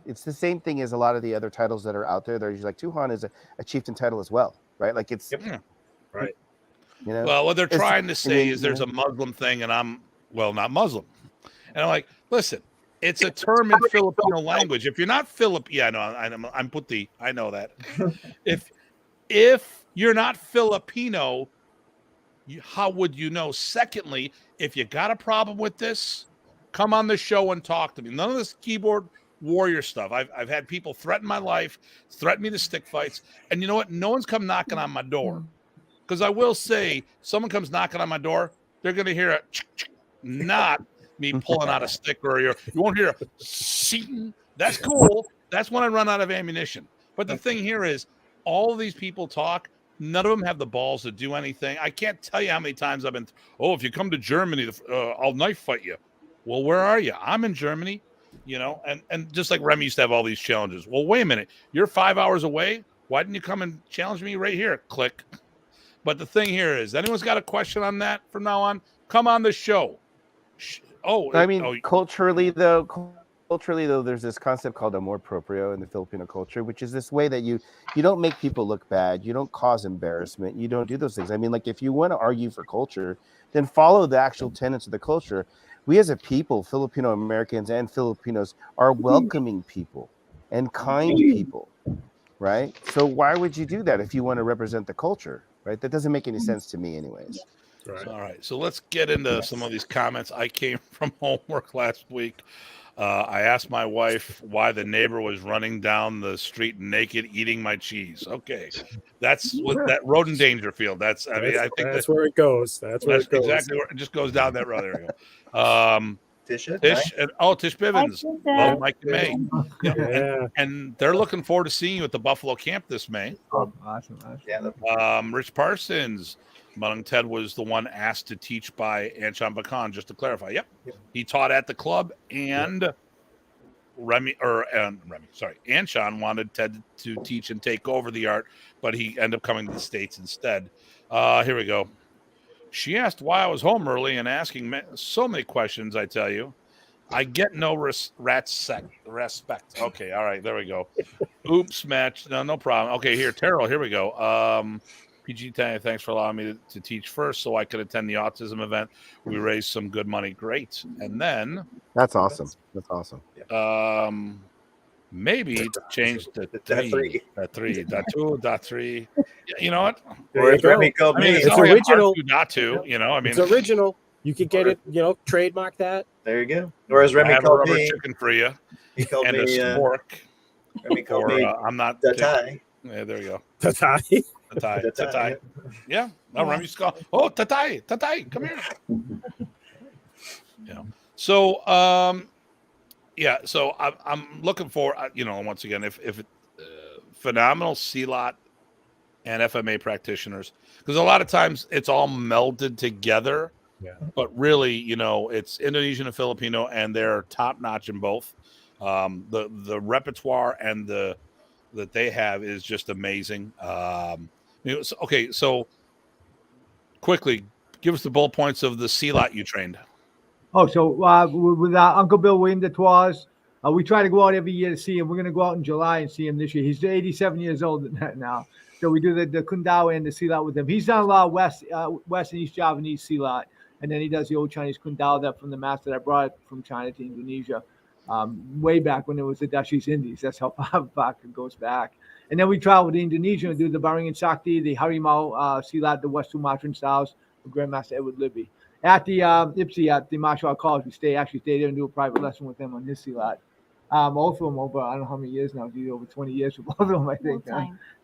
It's the same thing as a lot of the other titles that are out there. They're usually like Tuhan is a chieftain title as well, right? Like it's right. Well, what they're trying to say is there's a Muslim thing, and I'm not Muslim, and I'm like, listen, it's a term in Filipino language. If you're not I'm Puti. I know that. If you're not Filipino, how would you know? Secondly, if you got a problem with this, come on the show and talk to me. None of this keyboard warrior stuff. I've had people threaten my life, threaten me to stick fights, and you know what? No one's come knocking on my door. Because I will say, someone comes knocking on my door, they're going to hear a not me pulling out a stick, or you won't hear a shing. That's cool. That's when I run out of ammunition. But the thing here is, all of these people talk. None of them have the balls to do anything. I can't tell you how many times I've been, if you come to Germany, I'll knife fight you. Well, where are you? I'm in Germany. And just like Remy used to have all these challenges. Well, wait a minute. You're 5 hours away. Why didn't you come and challenge me right here? Click. But the thing here is, anyone's got a question on that from now on? Come on the show. Culturally though, culturally, though, there's this concept called amor proprio in the Filipino culture, which is this way that you don't make people look bad, you don't cause embarrassment, you don't do those things. I mean, like if you want to argue for culture, then follow the actual tenets of the culture. We as a people, Filipino Americans and Filipinos, are welcoming people and kind people, right? So why would you do that if you want to represent the culture, right? That doesn't make any sense to me, anyways. Right. All right, so let's get into some of these comments. I came from homework last week. I asked my wife why the neighbor was running down the street naked eating my cheese. Okay, that's what that road in Dangerfield. I think that's where it goes. That's where it goes. Exactly where it just goes down that road. There we go. Tish Bivens, love Mike and May. Yeah. And they're looking forward to seeing you at the Buffalo camp this May. Oh, awesome. Yeah. Rich Parsons, Munning Ted was the one asked to teach by Anshan Bakan, just to clarify. Yep. He taught at the club, and Anshan wanted Ted to teach and take over the art, but he ended up coming to the States instead. Here we go. She asked why I was home early and asking so many questions, I tell you. I get no respect. Okay, all right, there we go. Oops, match. No problem. Okay, here, Terrell, here we go. PG, thanks for allowing me to teach first so I could attend the autism event. We raised some good money. Great. And then... That's awesome. That's awesome. Maybe change the three. Datu, Datu. You know what? Or as Remy called me. It's original. Datu, you know, I mean... It's original. You could get it, trademark that. There you go. Or as Remy called me. Chicken for you. He called and me... a spork. Remy called me... I'm not... Tatai. Yeah, there you go. Tatai. Tatai. Yeah. No, Remy used to call. Oh, Tatai, come here. Yeah. So, so I'm looking for, once again, if phenomenal CLOT and FMA practitioners, because a lot of times it's all melded together. Yeah. But really, it's Indonesian and Filipino, and they're top notch in both. The repertoire and that they have is just amazing. So quickly, give us the bullet points of the CLOT you trained. Oh, so with Uncle Bill William Detroit, we try to go out every year to see him. We're going to go out in July and see him this year. He's 87 years old now. So we do the Kundao and the CLOT with him. He's done a lot of West and East Javanese CLOT. And then he does the old Chinese Kundao that from the master that brought it from China to Indonesia way back when it was the Dutch East Indies. That's how far back it goes back. And then we travel to Indonesia and do the Baringan Sakti, the Harimau CLOT, the West Sumatran styles with Grandmaster Edward Libby. At the IPSI, at the Martial Arts College, we stay there and do a private lesson with them on his CLOT. Both of them over, I don't know how many years now, over 20 years for both of them, I think.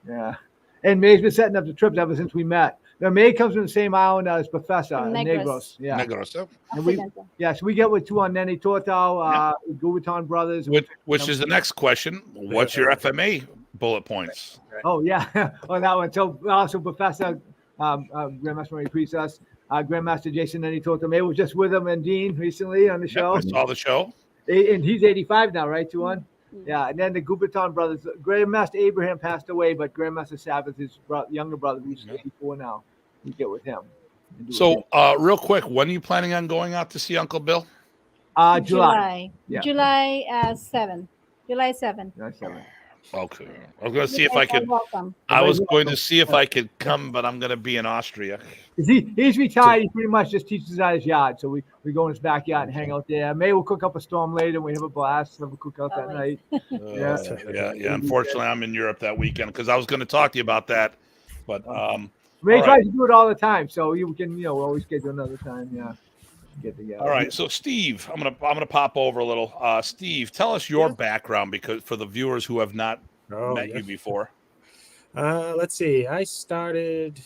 Yeah. And May's been setting up the trips ever since we met. Now, May comes from the same island as Professor Negros. Yeah. Negros. And so we get with two on Nene Tortau, Gubaton Brothers. Which is the next question. What's your FMA bullet points? Right. Oh, yeah. On that one. So also Professor Grandmaster Marie Priestess, Grandmaster Jason Nene Tortau. May was just with him and Dean recently on the show. I saw the show. And he's 85 now, right, Tuan? Yeah, and then the Gubaton brothers. Grandmaster Abraham passed away, but Grandmaster Sabbath, his younger brother, who's 84 now, we get with him. So, real quick, when are you planning on going out to see Uncle Bill? July. Yeah. July 7. July 7. Okay. I was going to see if I could. I was going to see if I could come, but I'm going to be in Austria. He's retired. He pretty much just teaches at his yard. So we go in his backyard and hang out there. May we'll cook up a storm later. We have a blast. Have a cookout that night. Yeah. Unfortunately, I'm in Europe that weekend because I was going to talk to you about that. But May tries to do it all the time. So you can, always schedule another time. Yeah. Get together. All right. So Steve, I'm gonna pop over a little. Steve, tell us your background because for the viewers who have not met you before. Let's see. I started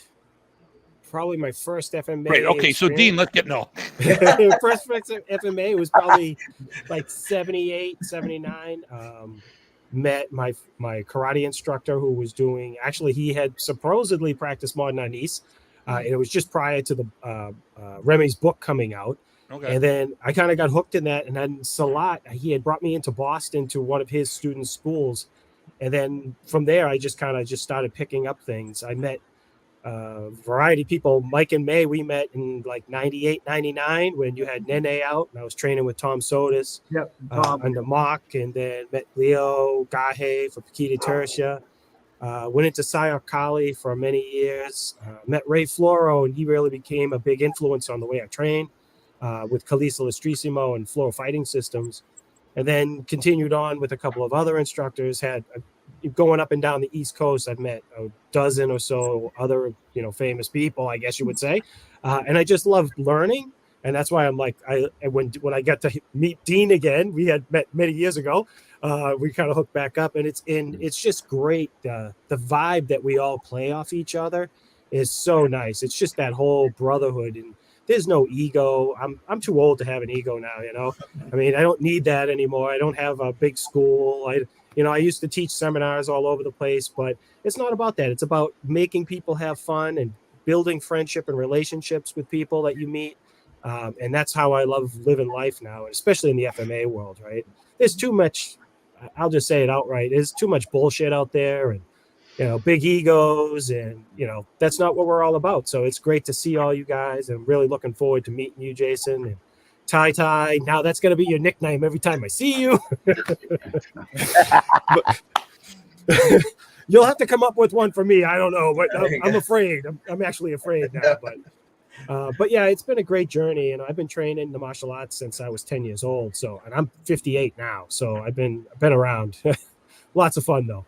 probably my first FMA. Great. Okay. So Dean, let's get first FMA was probably like 78, 79. Met my karate instructor who was doing. Actually, he had supposedly practiced modern Chinese. And it was just prior to the Remy's book coming out. Okay. And then I kind of got hooked in that. And then Salat, he had brought me into Boston to one of his students' schools. And then from there, I just started picking up things. I met variety of people. Mike and May, we met in like 98, 99 when you had Nene out, and I was training with Tom Sotis under Mock, and then met Leo Gahe for Paquita Tertia. Went into Sayar Kali for many years. Met Ray Floro, and he really became a big influence on the way I train with Kalisa Lastrissimo and Floor Fighting Systems. And then continued on with a couple of other instructors. Going up and down the East Coast, I've met a dozen or so other, famous people, I guess you would say. And I just love learning. And that's why I'm like, when I got to meet Dean again, we had met many years ago. We kind of hooked back up, and it's just great. The vibe that we all play off each other is so nice. It's just that whole brotherhood, and there's no ego. I'm too old to have an ego now, I mean, I don't need that anymore. I don't have a big school. I used to teach seminars all over the place, but it's not about that. It's about making people have fun and building friendship and relationships with people that you meet. And that's how I love living life now, especially in the FMA world, right? There's too much, I'll just say it outright. There's too much bullshit out there, and, big egos, and, that's not what we're all about. So it's great to see all you guys. I'm really looking forward to meeting you, Jason, and Tai. Now that's going to be your nickname every time I see you. You'll have to come up with one for me. I don't know, but I'm afraid. I'm actually afraid now, but yeah, it's been a great journey, and I've been training the martial arts since I was 10 years old. So, and I'm 58 now, so I've been around. Lots of fun though.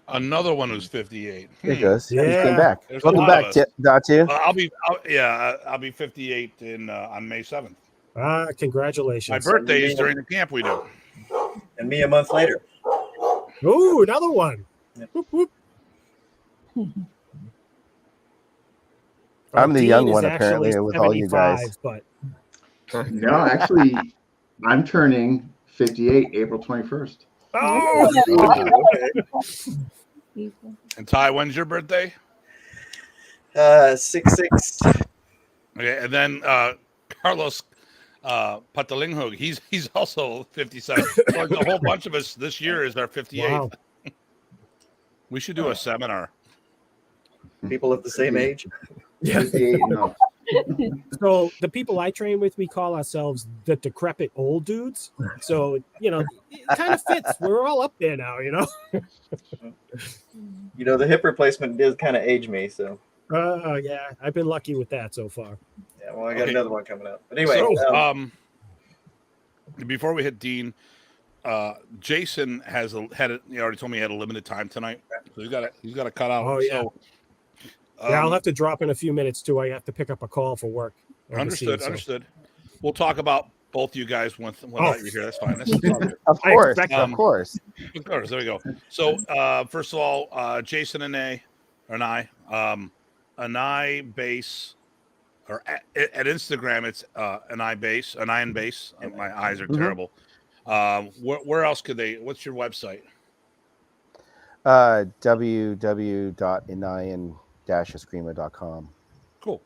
Another one who's 58. There he goes. Yeah. He came back. There's Welcome a lot back, of Datu. I'll be 58 on May 7th. Congratulations. My birthday is during the camp we do. And me a month later. Ooh, another one. Whoop, whoop. I'm the Dean young is one, actually apparently, with all you guys. 75, But No, actually, I'm turning 58 April 21st. And Ty, when's your birthday? 6/6. Okay, and then Carlos Patalinghug, he's also 57. So like a whole bunch of us this year is our 58th. Wow. We should do a seminar. People of the same age. 58 and up. So the people I train with, we call ourselves the decrepit old dudes. So, it kind of fits. We're all up there now, The hip replacement did kind of age me, so. Yeah, I've been lucky with that so far. Yeah, well, I got another one coming up. But anyway, so, before we hit Dean, Jason he already told me he had a limited time tonight, so he's got to cut out. Oh yeah. So, Yeah, I'll have to drop in a few minutes too. I have to pick up a call for work. Understood. So. Understood. We'll talk about both you guys when you're here. That's fine. That's Of course. Of course. There we go. So, first of all, Jason and I, Anai Base, or at Instagram, it's Anai Base, Anian Base. My eyes are terrible. Where else could they? What's your website? www.inayan-eskrima.com. Cool.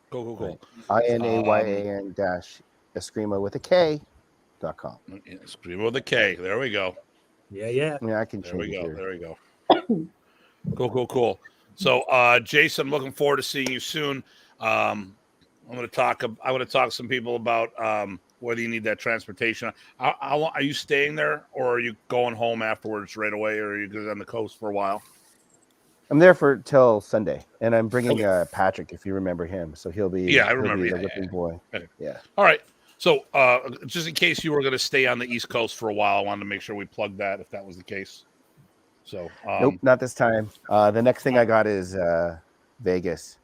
INAYAN-eskrima with a K.com. Eskrima with a K. There we go. Yeah. Yeah, I can change There we go. Cool. So, Jason, I'm looking forward to seeing you soon. I want to talk to some people about whether you need that transportation. Are you staying there, or are you going home afterwards right away, or are you on the coast for a while? I'm there till Sunday, and I'm bringing Patrick, if you remember him. So he'll be I remember the whipping boy. Okay. Yeah. All right. So just in case you were going to stay on the East Coast for a while, I wanted to make sure we plugged that if that was the case. So nope, not this time. The next thing I got is Vegas.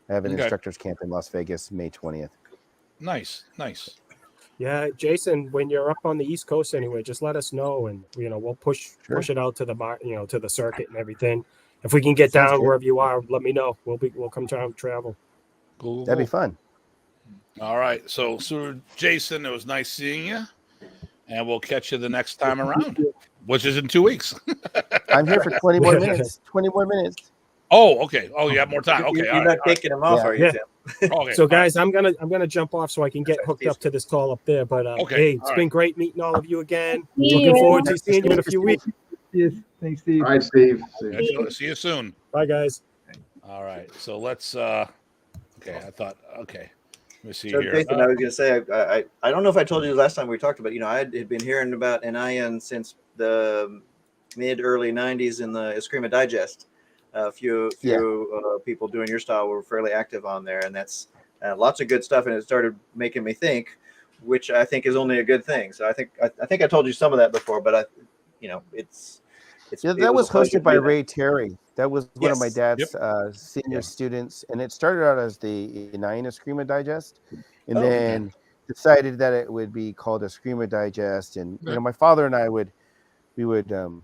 I have an instructors camp in Las Vegas, May 20th. Nice. Yeah, Jason, when you're up on the East Coast anyway, just let us know, and we'll push it out to the to the circuit and everything. If we can get down wherever you are, let me know. We'll come down and travel. Cool. That'd be fun. All right. So Jason, it was nice seeing you, and we'll catch you the next time around, which is in 2 weeks. I'm here for 20 more minutes. 20 more minutes. Oh, okay. Oh, you have more time. Okay. You're not taking them off, are you, Tim? Okay. So, guys, I'm gonna jump off so I can get hooked up to this call up there. But hey, it's been great meeting all of you again. Looking forward to seeing you in a few weeks. Yes. Thanks, Steve. All right, Steve. See you soon. Bye, guys. All right. So let's. Okay. Okay. Let me see So here. Jason, I was going to say, I don't know if I told you last time we talked about, I had been hearing about NIN since the early 90s in the Eskrima Digest. A few people doing your style were fairly active on there, and that's lots of good stuff. And it started making me think, which I think is only a good thing. So I think I told you some of that before, but it's that was hosted by Ray Terry. That was one of my dad's senior Yes. students, and it started out as the Nine Eskrima Digest, and Oh, then decided that it would be called Eskrima Digest. And my father and I would read and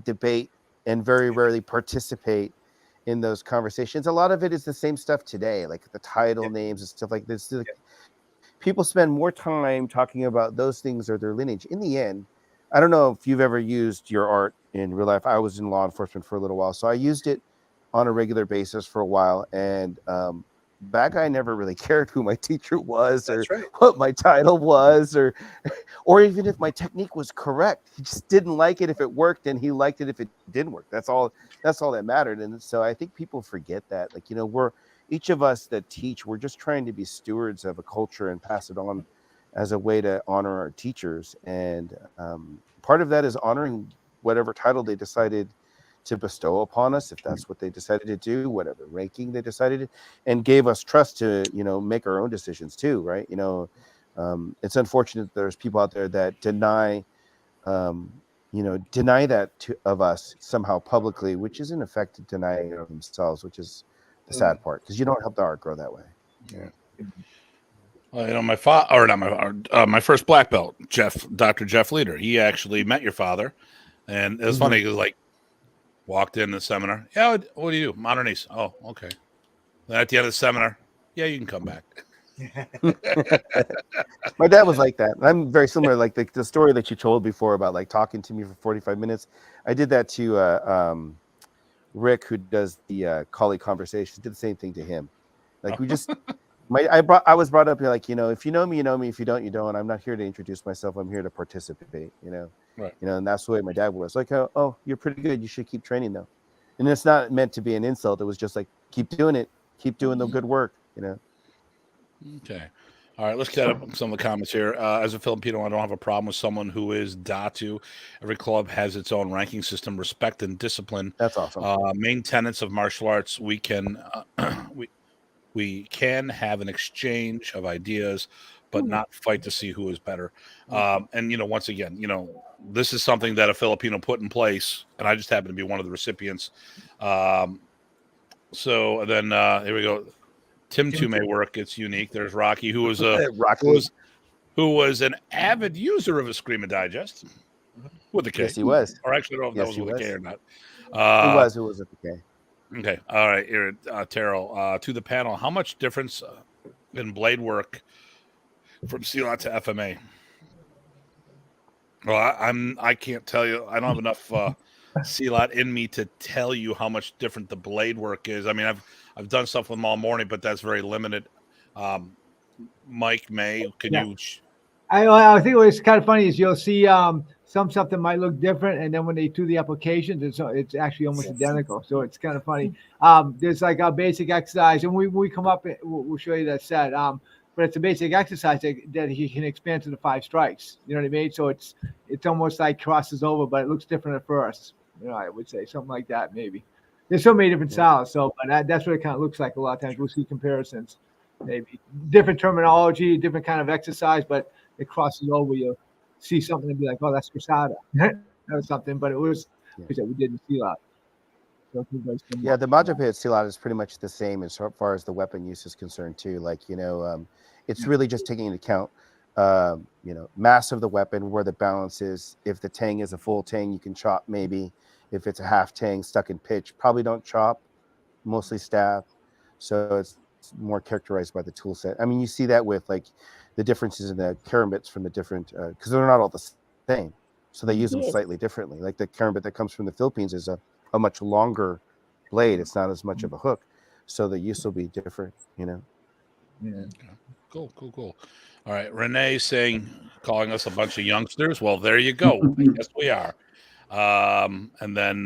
debate and very rarely participate in those conversations. A lot of it is the same stuff today, like the title names and stuff like this. People spend more time talking about those things or their lineage. In the end, I don't know if you've ever used your art in real life. I was in law enforcement for a little while, so I used it on a regular basis for a while. And that guy never really cared who my teacher was or what my title was, or even if my technique was correct. He just didn't like it if it worked, and he liked it if it didn't work. That's all that mattered. And so I think people forget that. Like, we're each of us that teach, we're just trying to be stewards of a culture and pass it on as a way to honor our teachers. And part of that is honoring whatever title they decided to bestow upon us, if that's what they decided to do, whatever ranking they decided, and gave us trust to, make our own decisions too, right? It's unfortunate there's people out there that deny that of us somehow publicly, which is in effect denying it of themselves, which is the sad part, because you don't help the art grow that way. Yeah. Well, my first black belt, Dr. Jeff Leader, he actually met your father, and it was funny because walked in the seminar. Yeah, what do you do? Modern East. Oh, okay. Then at the end of the seminar, yeah, you can come back. My dad was like that. I'm very similar. Like the story that you told before about like talking to me for 45 minutes. I did that to Rick, who does the colleague conversations. Did the same thing to him. Like we just, I was brought up like, if you know me, you know me. If you don't, you don't. I'm not here to introduce myself. I'm here to participate. Right. And that's the way my dad was. Like, oh, you're pretty good. You should keep training though. And it's not meant to be an insult. It was just like, keep doing it. Keep doing the good work. Okay. All right, let's get up some of the comments here. As a Filipino, I don't have a problem with someone who is Datu. Every club has its own ranking system, respect and discipline. That's awesome. Main tenets of martial arts. We can we can have an exchange of ideas, but not fight to see who is better. And once again, this is something that a Filipino put in place, and I just happen to be one of the recipients. So then here we go. Tim 2 may work. It's unique. There's Rocky, who was who was an avid user of Eskrima Digest with a K. Yes, he was. Or actually, I don't know if that was with a K or not. It was with a K. Okay. All right. Here, Terrell, to the panel, how much difference in blade work from CLOT to FMA? Well, I can't tell you. I don't have enough CLOT in me to tell you how much different the blade work is. I mean, I've done stuff with them all morning, but that's very limited. Mike, May, can you? I think what's kind of funny is you'll see some stuff that might look different, and then when they do the applications, it's actually almost identical. So it's kind of funny. There's like a basic exercise, and we come up, we'll show you that set. But it's a basic exercise that he can expand to the 5 strikes. You know what I mean? So it's almost like crosses over, but it looks different at first. I would say something like that, maybe. There's so many different styles, but that's what it kind of looks like. A lot of times we'll see comparisons, maybe different terminology, different kind of exercise, but it crosses over. You'll see something and be like, "Oh, that's Cruzada," or something. But it was we didn't see a lot. So the Majapahit Silat is pretty much the same as far as the weapon use is concerned too. Like it's really just taking into account mass of the weapon, where the balance is. If the tang is a full tang, you can chop maybe. If it's a half tang stuck in pitch, probably don't chop, mostly stab. So it's more characterized by the tool set. I mean, you see that with like the differences in the karambits from the different, because they're not all the same. So they use them slightly differently. Like the karambit that comes from the Philippines is a much longer blade. It's not as much of a hook. So the use will be different, Yeah. Cool. All right. Renee calling us a bunch of youngsters. Well, there you go. Yes, we are. And then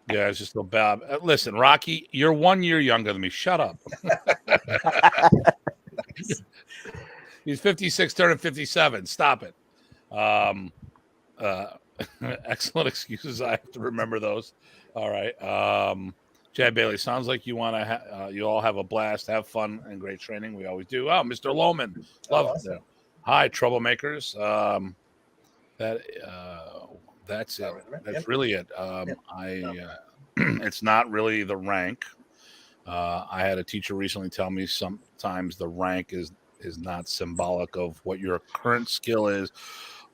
guys just still Bob. Listen, Rocky, you're 1 year younger than me. Shut up. He's 56, turning 57. Stop it. Excellent excuses. I have to remember those. All right. Chad Bailey, sounds like you want to. You all have a blast, have fun, and great training. We always do. Oh, Mr. Lohman, love awesome. Hi, troublemakers. That's it. That's really it. It's not really the rank. I had a teacher recently tell me sometimes the rank is not symbolic of what your current skill is,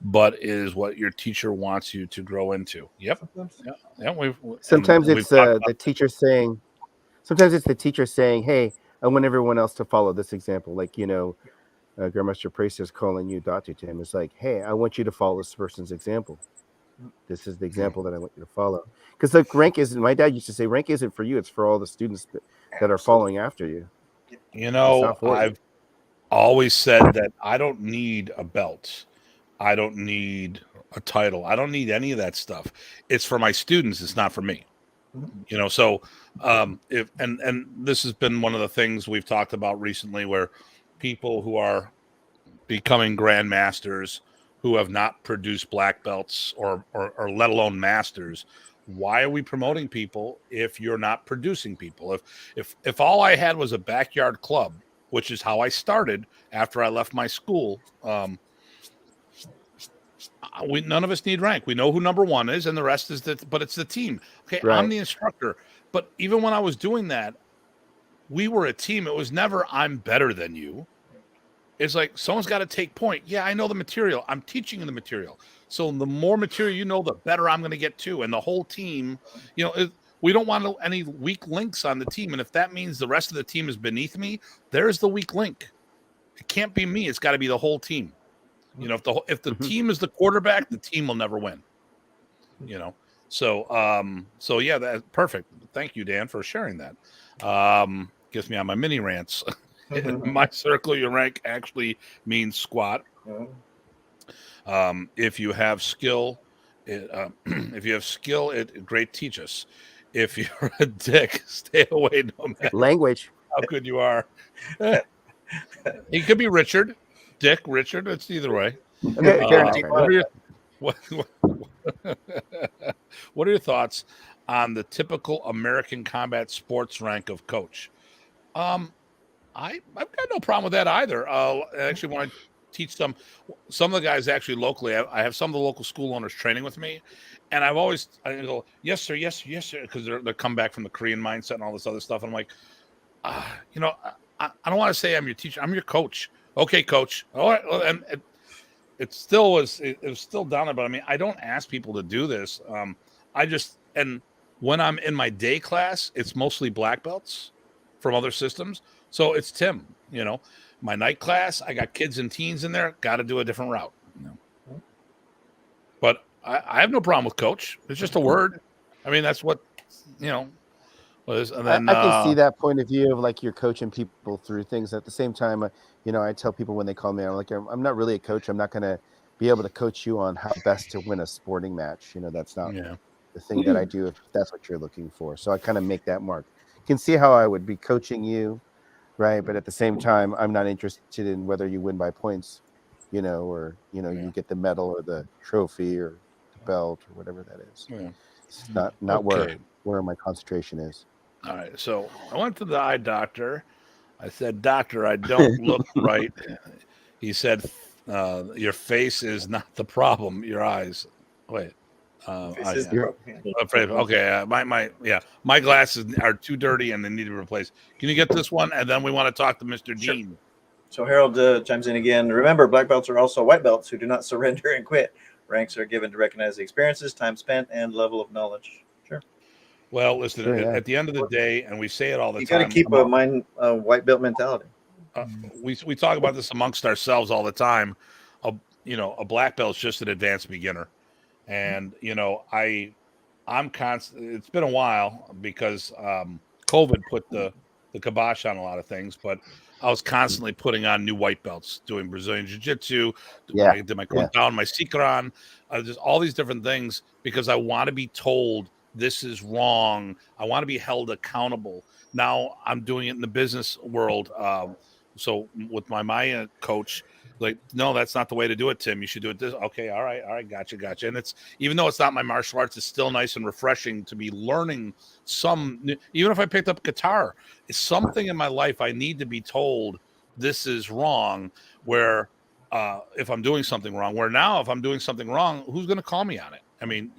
but is what your teacher wants you to grow into. Yep. Yeah. Sometimes it's the teacher saying. Sometimes it's the teacher saying, "Hey, I want everyone else to follow this example." Like Grandmaster Priest is calling you Datu to him. It's like, "Hey, I want you to follow this person's example. This is the example that I want you to follow." Because the rank isn't. My dad used to say, "Rank isn't for you; it's for all the students that are following after you." I've always said that I don't need a belt. I don't need a title. I don't need any of that stuff. It's for my students. It's not for me. So if this has been one of the things we've talked about recently, where people who are becoming grandmasters who have not produced black belts or let alone masters, why are we promoting people if you're not producing people? If all I had was a backyard club, which is how I started after I left my school, none of us need rank. We know who number one is, and the rest is but it's the team. Okay, right. I'm the instructor. But even when I was doing that, we were a team. It was never I'm better than you. It's like someone's got to take point. Yeah, I know the material. I'm teaching you the material. So the more material you know, the better I'm going to get too. And the whole team, we don't want any weak links on the team. And if that means the rest of the team is beneath me, there's the weak link. It can't be me. It's got to be the whole team. If the team is the quarterback, the team will never win. So yeah, that's perfect. Thank you, Dan, for sharing that. Gets me on my mini rants. In my circle, your rank actually means squat. If you have skill, it great teach us. If you're a dick, stay away. No matter language how good you are. He could be Richard. Dick, Richard, it's either way. Okay, what are your thoughts on the typical American combat sports rank of coach? I've got no problem with that either. I actually want to teach some of the guys actually locally. I have some of the local school owners training with me, and I go, yes sir, because they're come back from the Korean mindset and all this other stuff. And I'm like, I don't want to say I'm your teacher. I'm your coach. Okay, coach. All right. And it was still down there, but I mean, I don't ask people to do this. And when I'm in my day class, it's mostly black belts from other systems. So it's Tim, my night class, I got kids and teens in there, got to do a different route. But I have no problem with coach. It's just a word. I mean, that's what, was. And then I can see that point of view of like you're coaching people through things. At the same time, I tell people when they call me, I'm like, I'm not really a coach. I'm not going to be able to coach you on how best to win a sporting match. That's not the thing that I do if that's what you're looking for. So I kind of make that mark. You can see how I would be coaching you, right? But at the same time, I'm not interested in whether you win by points, or you get the medal or the trophy or the belt or whatever that is. Yeah. It's not where my concentration is. All right. So I went to the eye doctor. I said, "Doctor, I don't look right." He said, "Your face is not the problem. Your eyes." Wait. Okay. My glasses are too dirty and they need to be replaced. Can you get this one? And then we want to talk to Mr. Sure. Dean. So Harold chimes in again. Remember, black belts are also white belts who do not surrender and quit. Ranks are given to recognize the experiences, time spent, and level of knowledge. Sure. Well, listen, at the end of the day, and we say it all the time. You got to keep a white belt mentality. We talk about this amongst ourselves all the time. A black belt is just an advanced beginner. And, I'm constant. It's been a while because COVID put the kibosh on a lot of things, but I was constantly putting on new white belts, doing Brazilian Jiu-Jitsu. Yeah. I did my down, my Sikran, just all these different things because I want to be told this is wrong. I want to be held accountable. Now I'm doing it in the business world. So with my Maya coach, like, no, that's not the way to do it, Tim. You should do it this. Okay, all right, gotcha. And it's, even though it's not my martial arts, it's still nice and refreshing to be learning even if I picked up guitar, it's something in my life I need to be told this is wrong. Where if I'm doing something wrong, if I'm doing something wrong, who's going to call me on it? I mean,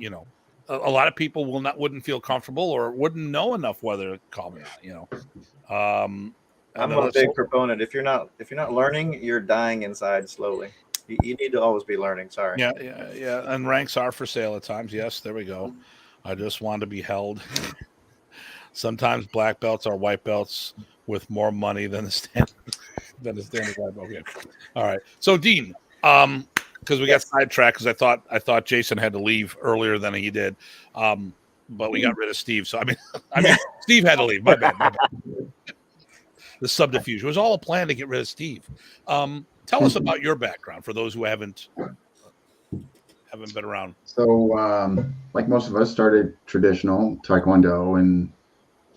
a lot of people wouldn't feel comfortable or wouldn't know enough whether to call me on it. I'm a big proponent. If you're not learning, you're dying inside slowly. You need to always be learning. Sorry. Yeah. And ranks are for sale at times. Yes, there we go. I just want to be held. Sometimes black belts are white belts with more money than the standard white belt. Okay. All right. So Dean, because we got sidetracked because I thought Jason had to leave earlier than he did. But we got rid of Steve. So I mean Steve had to leave. My bad. The subterfuge. It was all a plan to get rid of Steve. Tell us about your background for those who haven't been around. So, like most of us, started traditional Taekwondo and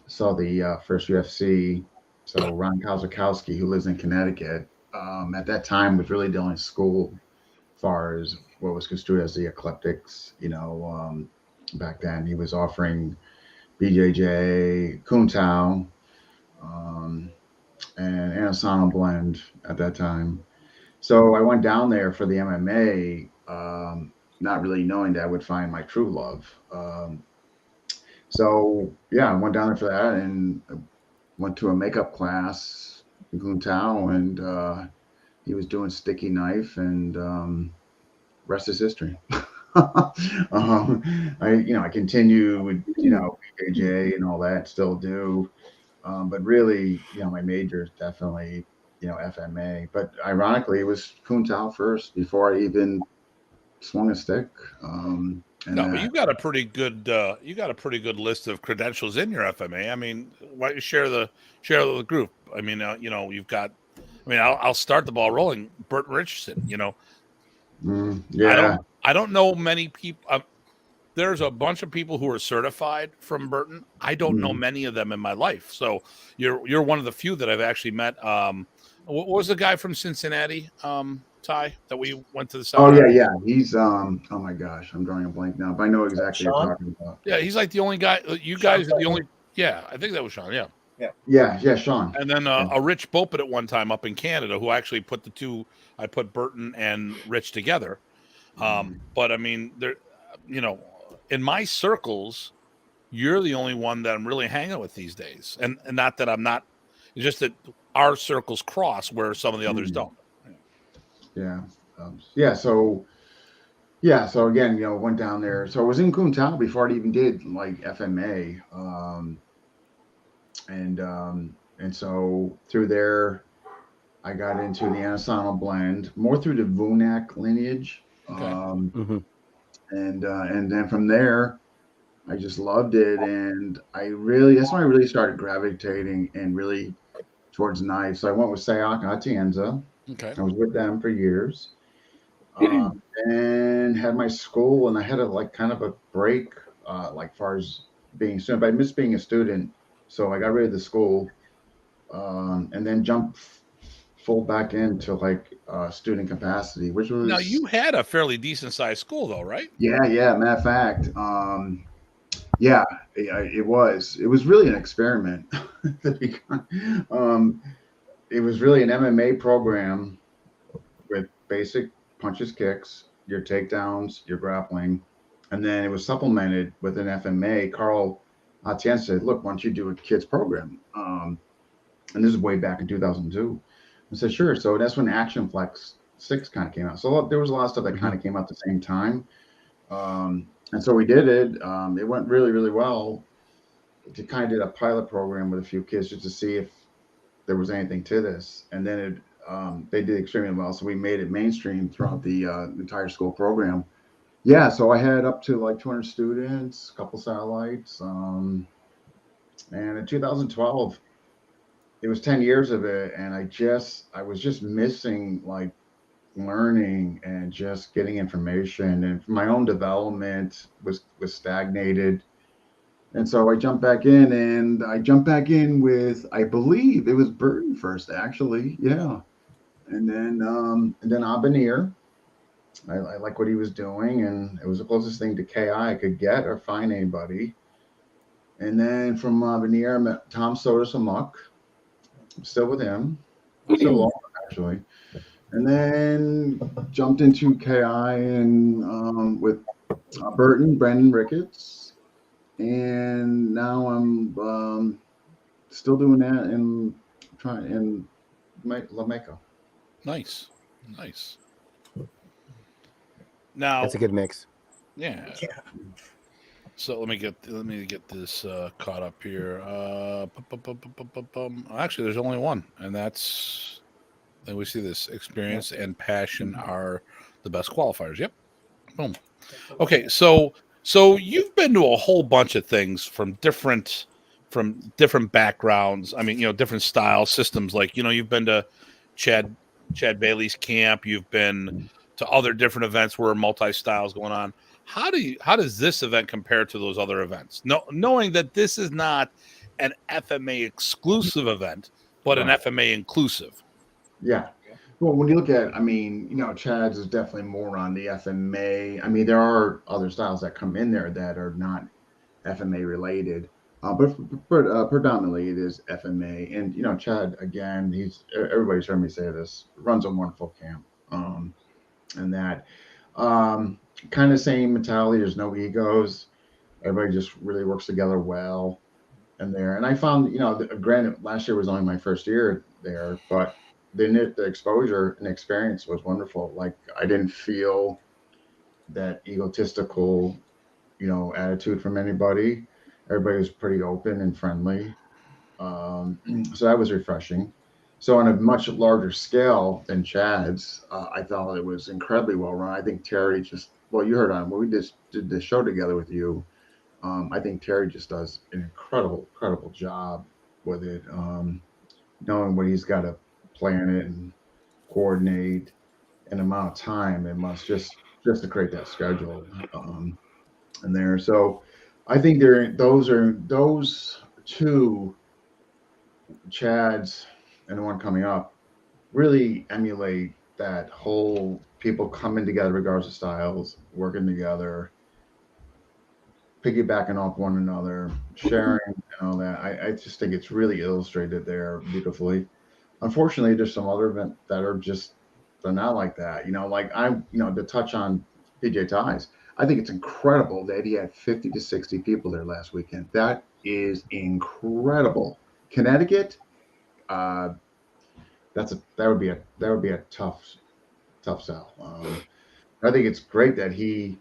saw the first UFC. So Ron Kozakowski, who lives in Connecticut, at that time was really the only school as far as what was construed as the eclectics. Back then he was offering BJJ, Kung Tao, and Anasana blend at that time. So I went down there for the MMA, not really knowing that I would find my true love. So yeah, I went down there for that and went to a makeup class in Kung Tao, and he was doing sticky knife, and rest is history. I continue with BJJ and all that, still do. But really, my major is definitely, FMA. But ironically, it was Kung Tao first before I even swung a stick. But you got a pretty good list of credentials in your FMA. I mean, why don't you share the group? I mean, you've got. I mean, I'll start the ball rolling. Burton Richardson. Yeah. I don't know many people. There's a bunch of people who are certified from Burton. I don't know many of them in my life. So you're one of the few that I've actually met. What was the guy from Cincinnati, Ty, that we went to the seminar? Oh yeah. He's oh my gosh, I'm drawing a blank now, but I know exactly what you're talking about. Yeah, he's like the only guy. You guys are the only. Yeah, I think that was Sean. Yeah, Sean. And then a Rich Bopit at one time up in Canada who actually put the two. I put Burton and Rich together. But I mean, there, in my circles, you're the only one that I'm really hanging with these days. And not that I'm not, it's just that our circles cross where some of the others don't. Yeah. So again, went down there. So I was in Kung Tao before I even did like FMA. And so through there, I got into the Anasana blend more through the Vunak lineage. Okay. And then from there, I just loved it, and that's when I really started gravitating and really towards knives. So I went with Sayak and Atienza. Okay. I was with them for years, and had my school, and I had kind of a break, like far as being a student. But I missed being a student, so I got rid of the school, and then jumped full back into student capacity, which was. Now you had a fairly decent sized school though, right? Yeah. Matter of fact, yeah, it was really an experiment. It was really an MMA program with basic punches, kicks, your takedowns, your grappling, and then it was supplemented with an FMA. Carl Atienza said, "Look, why don't you do a kids program?" And this is way back in 2002. I said, sure. So that's when Action Flex 6 kind of came out. So there was a lot of stuff that kind of came out at the same time. And so we did it. It went really, really well. We kind of did a pilot program with a few kids just to see if there was anything to this. And then they did extremely well. So we made it mainstream throughout the entire school program. Yeah. So I had up to 200 students, a couple satellites. And in 2012, it was 10 years of it, and I was just missing like learning and just getting information, and my own development was stagnated. And so I jumped back in, and I jumped back in with, I believe it was Burton first, actually. Yeah. And then Abenir. I like what he was doing, and it was the closest thing to KI I could get or find anybody. And then from Abenir, I met Tom Sodas Amok. I'm still with him. Still long, actually. And then jumped into KI and with Brendan Ricketts. And now I'm still doing that and trying in Lameco. Nice. Now That's a good mix. Yeah. So let me get this caught up here. Actually, there's only one, and that's. Then we see this: experience and passion are the best qualifiers. Yep. Boom. Okay, so you've been to a whole bunch of things from different backgrounds. I mean, different style systems. Like, you've been to Chad Bailey's camp. You've been to other different events where multi-styles going on. How does this event compare to those other events? Knowing that this is not an FMA exclusive event, but an FMA inclusive. Yeah. Well, when you look at, Chad's is definitely more on the FMA. I mean, there are other styles that come in there that are not FMA related, but predominantly it is FMA. And Chad, again, everybody's heard me say this, runs a wonderful camp, and that kind of same mentality. There's no egos. Everybody just really works together well in there. And I found, granted, last year was only my first year there, but the exposure and experience was wonderful. Like, I didn't feel that egotistical, attitude from anybody. Everybody was pretty open and friendly. So that was refreshing. So on a much larger scale than Chad's, I thought it was incredibly well run. I think Terry you heard on when we just did the show together with you. I think Terry just does an incredible job with it. Knowing what he's got to plan it and coordinate an amount of time it must just to create that schedule in there. So I think those two, Chad's and the one coming up, really emulate that whole people coming together regardless of styles, working together, piggybacking off one another, sharing and all that. I just think it's really illustrated there beautifully. Unfortunately, there's some other events that they're not like that. To touch on PJ Ties, I think it's incredible that he had 50 to 60 people there last weekend. That is incredible. Connecticut, that would be a tough sell. I think it's great that he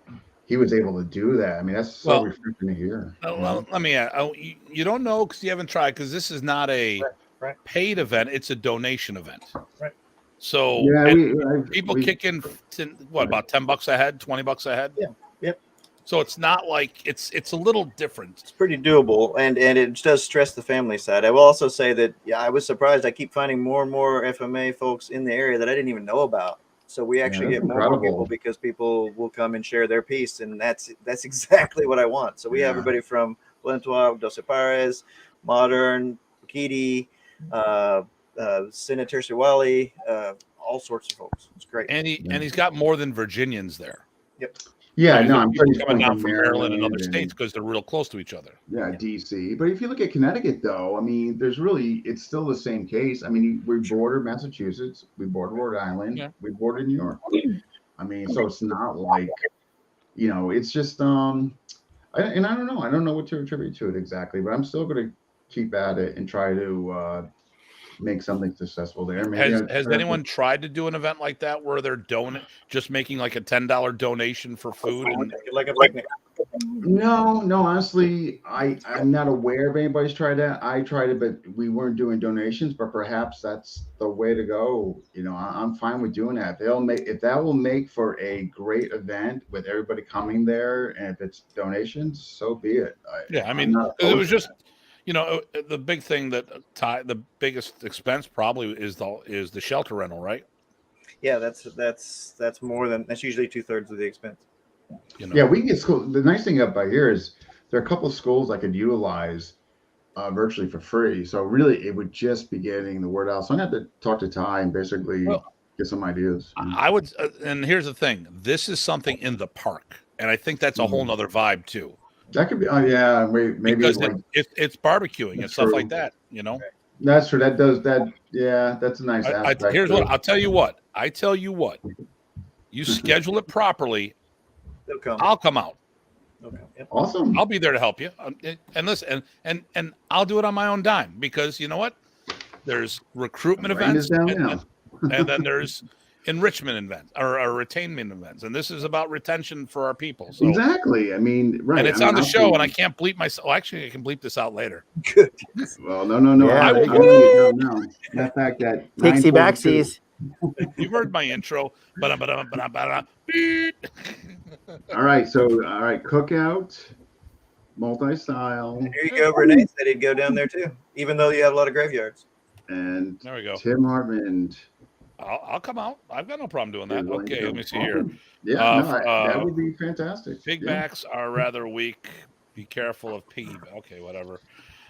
was able to do that. I mean, that's so refreshing to hear. Well, let me add. You don't know because you haven't tried, because this is not a paid event. It's a donation event. Right. So people kick in about $10 a head, $20 a head. Yeah. Yep. So it's not like it's a little different. It's pretty doable, and it does stress the family side. I will also say that I was surprised. I keep finding more and more FMA folks in the area that I didn't even know about. So we actually get more people because people will come and share their piece, and that's exactly what I want. So we have everybody from Valentois, Dos Pares, Modern, Kitty, Senator Siwali, all sorts of folks. It's great. And he's got more than Virginians there. Yep. Yeah, no, I'm pretty coming down from Maryland and other states because they're real close to each other. Yeah, DC. But if you look at Connecticut, though, I mean, it's still the same case. I mean, we border Massachusetts, we border Rhode Island, we border New York. I mean, so it's not like, it's just, and I don't know what to attribute to it exactly, but I'm still going to keep at it and try to make something successful there. Has anyone tried to do an event like that where they're just making like a $10 donation for food and like a picnic? No, honestly, I'm not aware of anybody's tried that. I tried it, but we weren't doing donations. But perhaps that's the way to go. I'm fine with doing that. If that will make for a great event with everybody coming there, and if it's donations, so be it. It was just. You know, the big thing that the biggest expense probably is the shelter rental, right? Yeah, that's usually 2/3 of the expense. You know? Yeah, we get school. The nice thing up by here is there are a couple of schools I could utilize virtually for free. So really, it would just be getting the word out. So I'm gonna have to talk to Ty and basically get some ideas. I would, and here's the thing: this is something in the park, and I think that's a whole nother vibe too. That could be. Oh yeah, maybe because like it's barbecuing and stuff like that. You know, that's true. That does that. Yeah, that's a nice aspect. Here's what I'll tell you. You schedule it properly. I'll come out. Okay. Yep. Awesome. I'll be there to help you. And listen, and I'll do it on my own dime because you know what? There's recruitment events, and then there's enrichment events or retainment events, and this is about retention for our people. So. Exactly. I mean, right. And it's on the show, and I can't bleep myself. Well, actually, I can bleep this out later. Good. Well, no. Yeah, I will now. The fact that takesy backsies. You've heard my intro. All right. So, cookout, multi-style. Here you go. Renee said he'd go down there too, even though you have a lot of graveyards. And there we go. Tim Hartman. I'll come out. I've got no problem doing that. Okay, let me see here. Yeah, that would be fantastic. Pigbacks are rather weak. Be careful of piggy. Okay, whatever.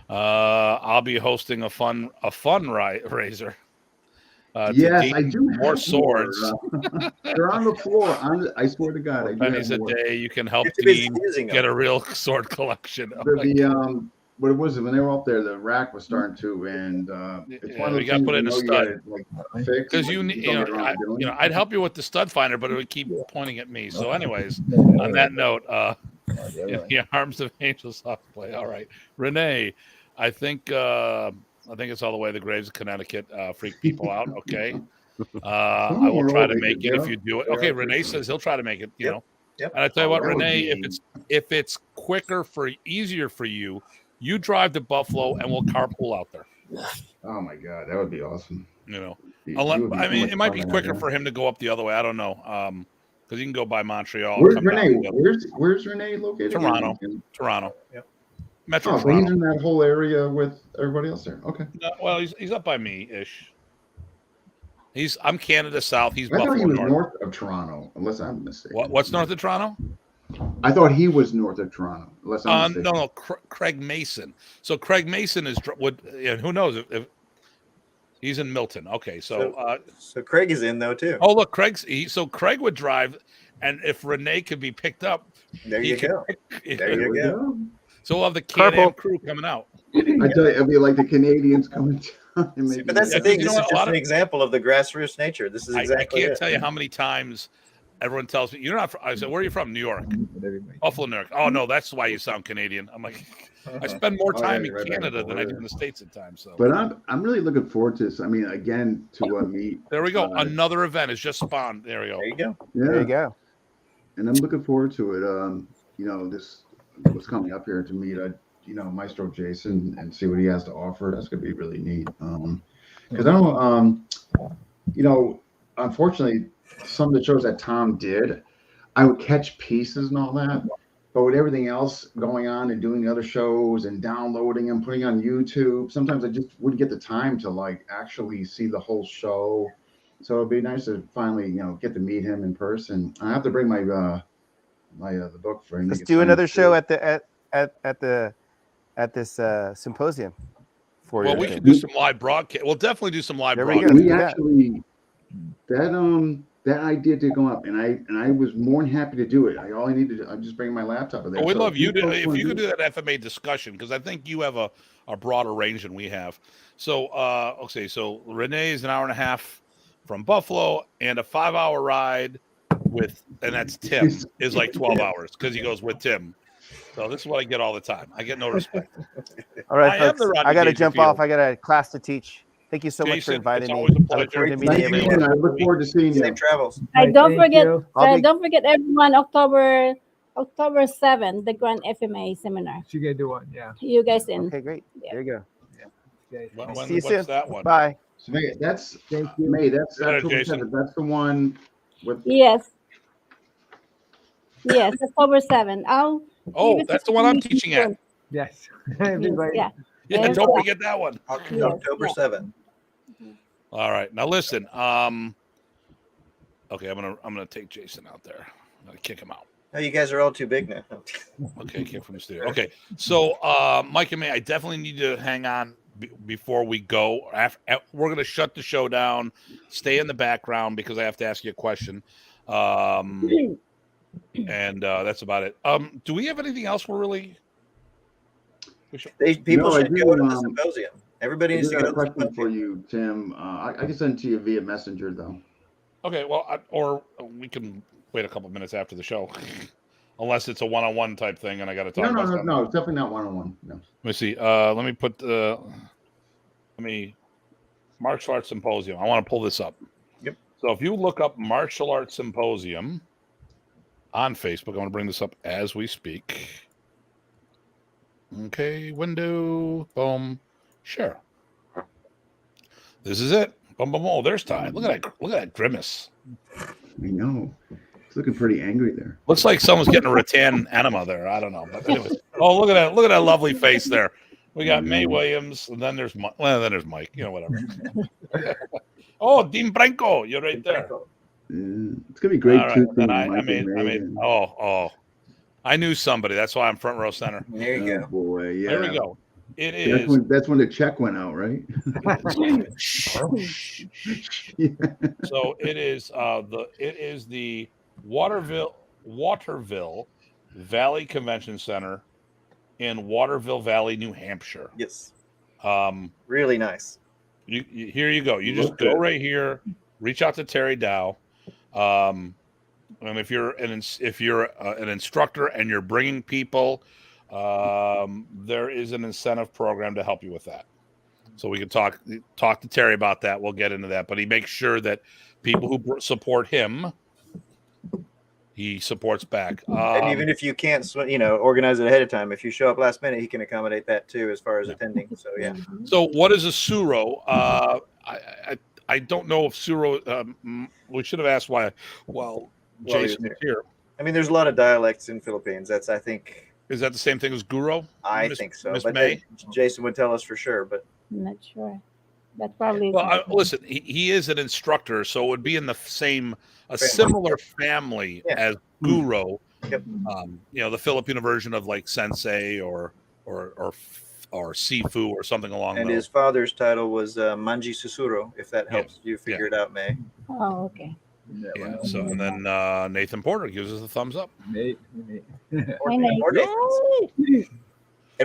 I'll be hosting a fun raiser. Yes, I do. More swords. They're on the floor. I swear to God, I do. Pennies a day. You can help team get a real sword collection. What was it when they were up there? The rack was starting to, and it's one of those you got to put it in a stud because I'd help you with the stud finder, but it would keep pointing at me. So, anyways, on that note, Arms of Angel soft play. All right, Renee, I think it's all the way to the graves of Connecticut. Freak people out. Okay, I will try to make it if you do it. Okay, Renee says he'll try to make it. You know, and I tell you what, Renee, if it's easier for you. You drive to Buffalo, and we'll carpool out there. Oh my God, that would be awesome. You know, it might be quicker for him to go up the other way. I don't know, because he can go by Montreal. Where's Renee located? Toronto. Yep. Metro. But he's in that whole area with everybody else there. Okay. No, well, he's up by me ish. I'm Canada South. He's I Buffalo thought he was North. north of Toronto, unless I'm mistaken. What's north of Toronto? I thought he was north of Toronto. Unless I'm mistaken. No, Craig Mason. So Craig Mason who knows if he's in Milton. Okay, so Craig is in though too. Oh look, Craig would drive, and if Renee could be picked up, there you go. There you go. So we'll have the Can-Am crew coming out. I tell you, it'll be like the Canadians coming down. But that's the thing. This is just an example of the grassroots nature. This is exactly. I can't tell you how many times everyone tells me, you're not from, I said, where are you from? New York. Buffalo, New York. Oh, no, that's why you sound Canadian. I'm like, I spend more time in Canada than I do in the States at times. So. But I'm really looking forward to this. I mean, again, to meet. There we go. Another event is just spawned. There we go. There you go. Yeah. There you go. And I'm looking forward to it. This was coming up here to meet, Maestro Jason and see what he has to offer. That's going to be really neat. Because I don't, unfortunately, some of the shows that Tom did, I would catch pieces and all that. But with everything else going on and doing other shows and downloading and putting on YouTube, sometimes I just wouldn't get the time to actually see the whole show. So it'd be nice to finally, get to meet him in person. I have to bring my the book for him. Let's do another show at this symposium. We can do some live broadcast. We'll definitely do some live broadcast. We actually that idea did go up, and I was more than happy to do it. All I needed to, I'm just bringing my laptop with there. We'd love you to if you could do that FMA discussion, because I think you have a broader range than we have. So so Renee is an hour and a half from Buffalo, and a 5-hour ride and that's Tim is like 12 hours because he goes with Tim. So this is what I get all the time. I get no respect. All right, folks, I got to jump off. I got a class to teach. Thank you so much for inviting me. I look forward to meeting everyone. I look forward to seeing you. Safe travels. Don't forget everyone, October 7th, the Grand FMA seminar. You guys do one, yeah. You guys in. Okay, great. Yeah. There you go. See you soon. That one? Bye. So that's the one with. Yes, October 7th. That's the one I'm teaching at. Yes. Yeah. Yeah, don't forget that one. October 7th. All right, now listen. Okay, I'm gonna take Jason out there. I'm gonna kick him out. Oh, you guys are all too big now. Okay, kick from the studio. Okay, so Mike and May, I definitely need to hang on before we go. We're gonna shut the show down. Stay in the background because I have to ask you a question. And that's about it. Do we have anything else we're really? People should go to the symposium. Everybody needs to go to the question symposium. for you, Tim. I can send it to you via Messenger, though. Okay, well, or we can wait a couple minutes after the show, unless it's a one-on-one type thing, and I got to talk about. No, it's definitely not one-on-one. No. Let me see. Let me put Martial Arts Symposium. I want to pull this up. Yep. So if you look up Martial Arts Symposium on Facebook, I'm going to bring this up as we speak. Okay, window, boom, share. This is it. Boom, boom, boom. Oh, there's Ty. Look at that grimace. I know. It's looking pretty angry there. Looks like someone's getting a rattan enema there. I don't know. But anyways. Oh, look at that lovely face there. We got May Williams, and then there's Mike. Well, then there's Mike. You know, whatever. Oh, Dean Branco, you're right there. It's gonna be great. All right. Then I mean, I knew somebody. That's why I'm front row center. There you go. Boy, yeah. There we go. It is. That's when the check went out, right? So it is the Waterville Valley Convention Center in Waterville Valley, New Hampshire. Yes. Really nice. Here you go. You just go right here. Reach out to Terry Dow. And if you're an instructor and you're bringing people, there is an incentive program to help you with that. So we can talk to Terry about that. We'll get into that. But he makes sure that people who support him, he supports back. And even if you can't, organize it ahead of time, if you show up last minute, he can accommodate that too, as far as attending. So yeah. So what is a Suro? I don't know if Suro. We should have asked why. Well, Jason is here. I mean, there's a lot of dialects in Philippines. That's, I think. Is that the same thing as Guro? I think so. Miss But May? Jason would tell us for sure. But I'm not sure. That probably. Well, listen, he is an instructor, so it would be in the similar family as Guro. Yep. The Filipino version of like Sensei or Sifu or something along those. And his father's title was Manji Susuro, if that helps you figure it out, May. Oh, okay. Yeah. So and then Nathan Porter gives us a thumbs up. And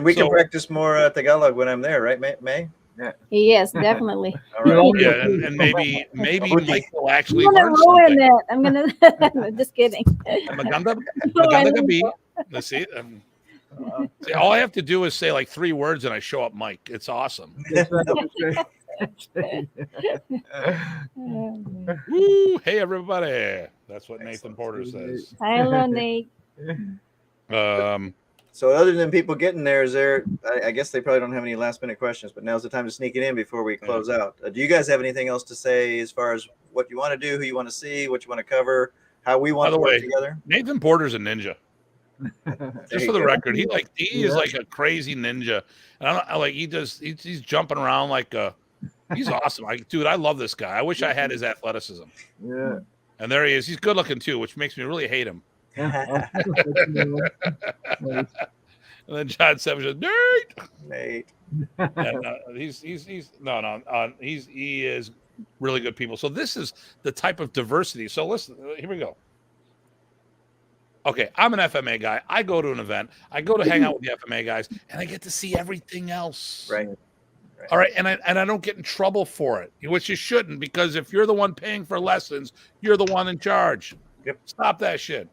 we can practice more Tagalog when I'm there, right, May? Yeah. Yes, definitely. All right. Yeah, and maybe Mike will actually I'm learn gonna ruin something. it. I'm gonna. Just kidding. Maganda gabi. Let's see. See, all I have to do is say like 3 words, and I show up, Mike. It's awesome. Woo, hey everybody! That's what Nathan Porter says. Hello, Nate. So other than people getting there, I guess they probably don't have any last minute questions, but now's the time to sneak it in before we close out. Do you guys have anything else to say as far as what you want to do, who you want to see, what you want to cover, how we want to work together? Nathan Porter's a ninja. Just for the record, he is like a crazy ninja, and he's jumping around like he's awesome. Dude, I love this guy. I wish I had his athleticism. Yeah. And there he is. He's good looking too, which makes me really hate him. And then John Savage says, Nate. And, he is really good people. So this is the type of diversity. So listen, here we go. Okay, I'm an FMA guy. I go to an event. I go to hang out with the FMA guys, and I get to see everything else. Right. All right, and I don't get in trouble for it, which you shouldn't, because if you're the one paying for lessons, you're the one in charge. Yep. Stop that shit.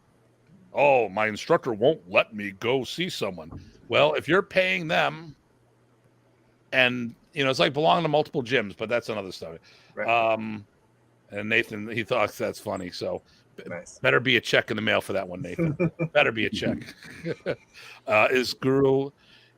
Oh, my instructor won't let me go see someone. Well, if you're paying them, and it's like belonging to multiple gyms, but that's another story. Right. And Nathan, he thought that's funny, so nice. Better be a check in the mail for that one, Nathan. Better be a check. Is Guru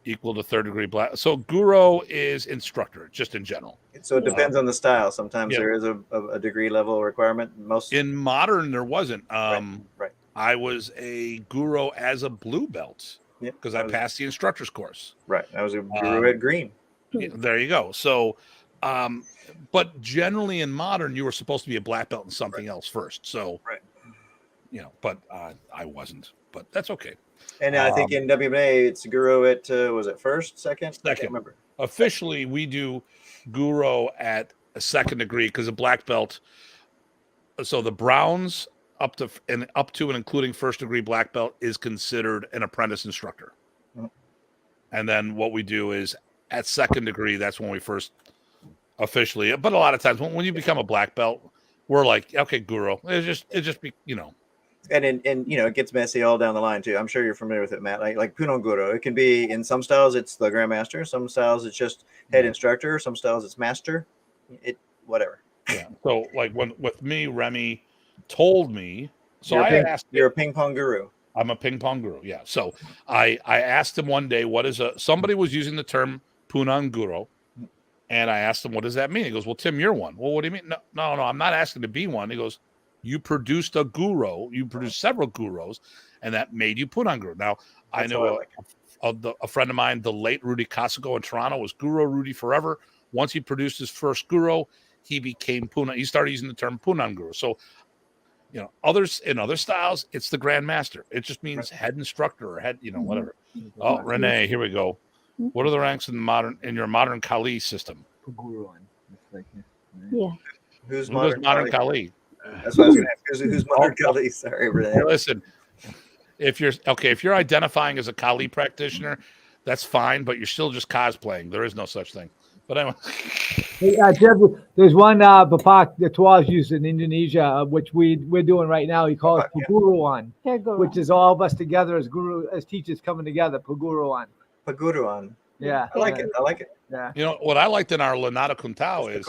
equal to 3rd degree black? So Guru is instructor, just in general. So it depends on the style. Sometimes there is a degree level requirement. Most in modern there wasn't. Right. I was a Guru as a blue belt because I passed the instructor's course. Right. I was a Guru at green. There you go. So, but generally in modern, you were supposed to be a black belt in something else first. So, but I wasn't. But that's okay. And I think in WMA, it's Guru at was it first, second? I can't remember. Officially, we do Guru at a second degree because a black belt. So the browns up to and including first degree black belt is considered an apprentice instructor. And then what we do is at second degree, that's when we first officially. But a lot of times when you become a black belt, we're like, okay, Guru. It just be And it gets messy all down the line too. I'm sure you're familiar with it, Matt. Like Punon Guru, it can be in some styles it's the grandmaster, some styles it's just head instructor, some styles it's master. Whatever. Yeah. So like with me, Remy told me. So you're a ping pong guru. I'm a ping pong guru. Yeah. So I asked him one day, somebody was using the term Punon Guru. And I asked him, what does that mean? He goes, well, Tim, you're one. Well, what do you mean? No, I'm not asking to be one. He goes, you produced a guru. You produced several gurus, and that made you Punon Guru. Now, I know a friend of mine, the late Rudy Casico in Toronto, was Guru Rudy forever. Once he produced his first guru, he became Punon. He started using the term Punon Guru. So, others in other styles, it's the grandmaster. It just means head instructor or head, whatever. Oh, Renee, here we go. What are the ranks in your modern Kali system? Yeah. Who's modern Kali? That's what I was going to ask. Who's modern Kali? Sorry, Renee. Listen, if you're identifying as a Kali practitioner, that's fine, but you're still just cosplaying. There is no such thing. But anyway. There's one Bapak the Tuas used in Indonesia, which we're doing right now. He calls it Paguruan, which is all of us together as teachers coming together. Paguruan. Yeah. I like it. Yeah. What I liked in our Lanata Kuntao is,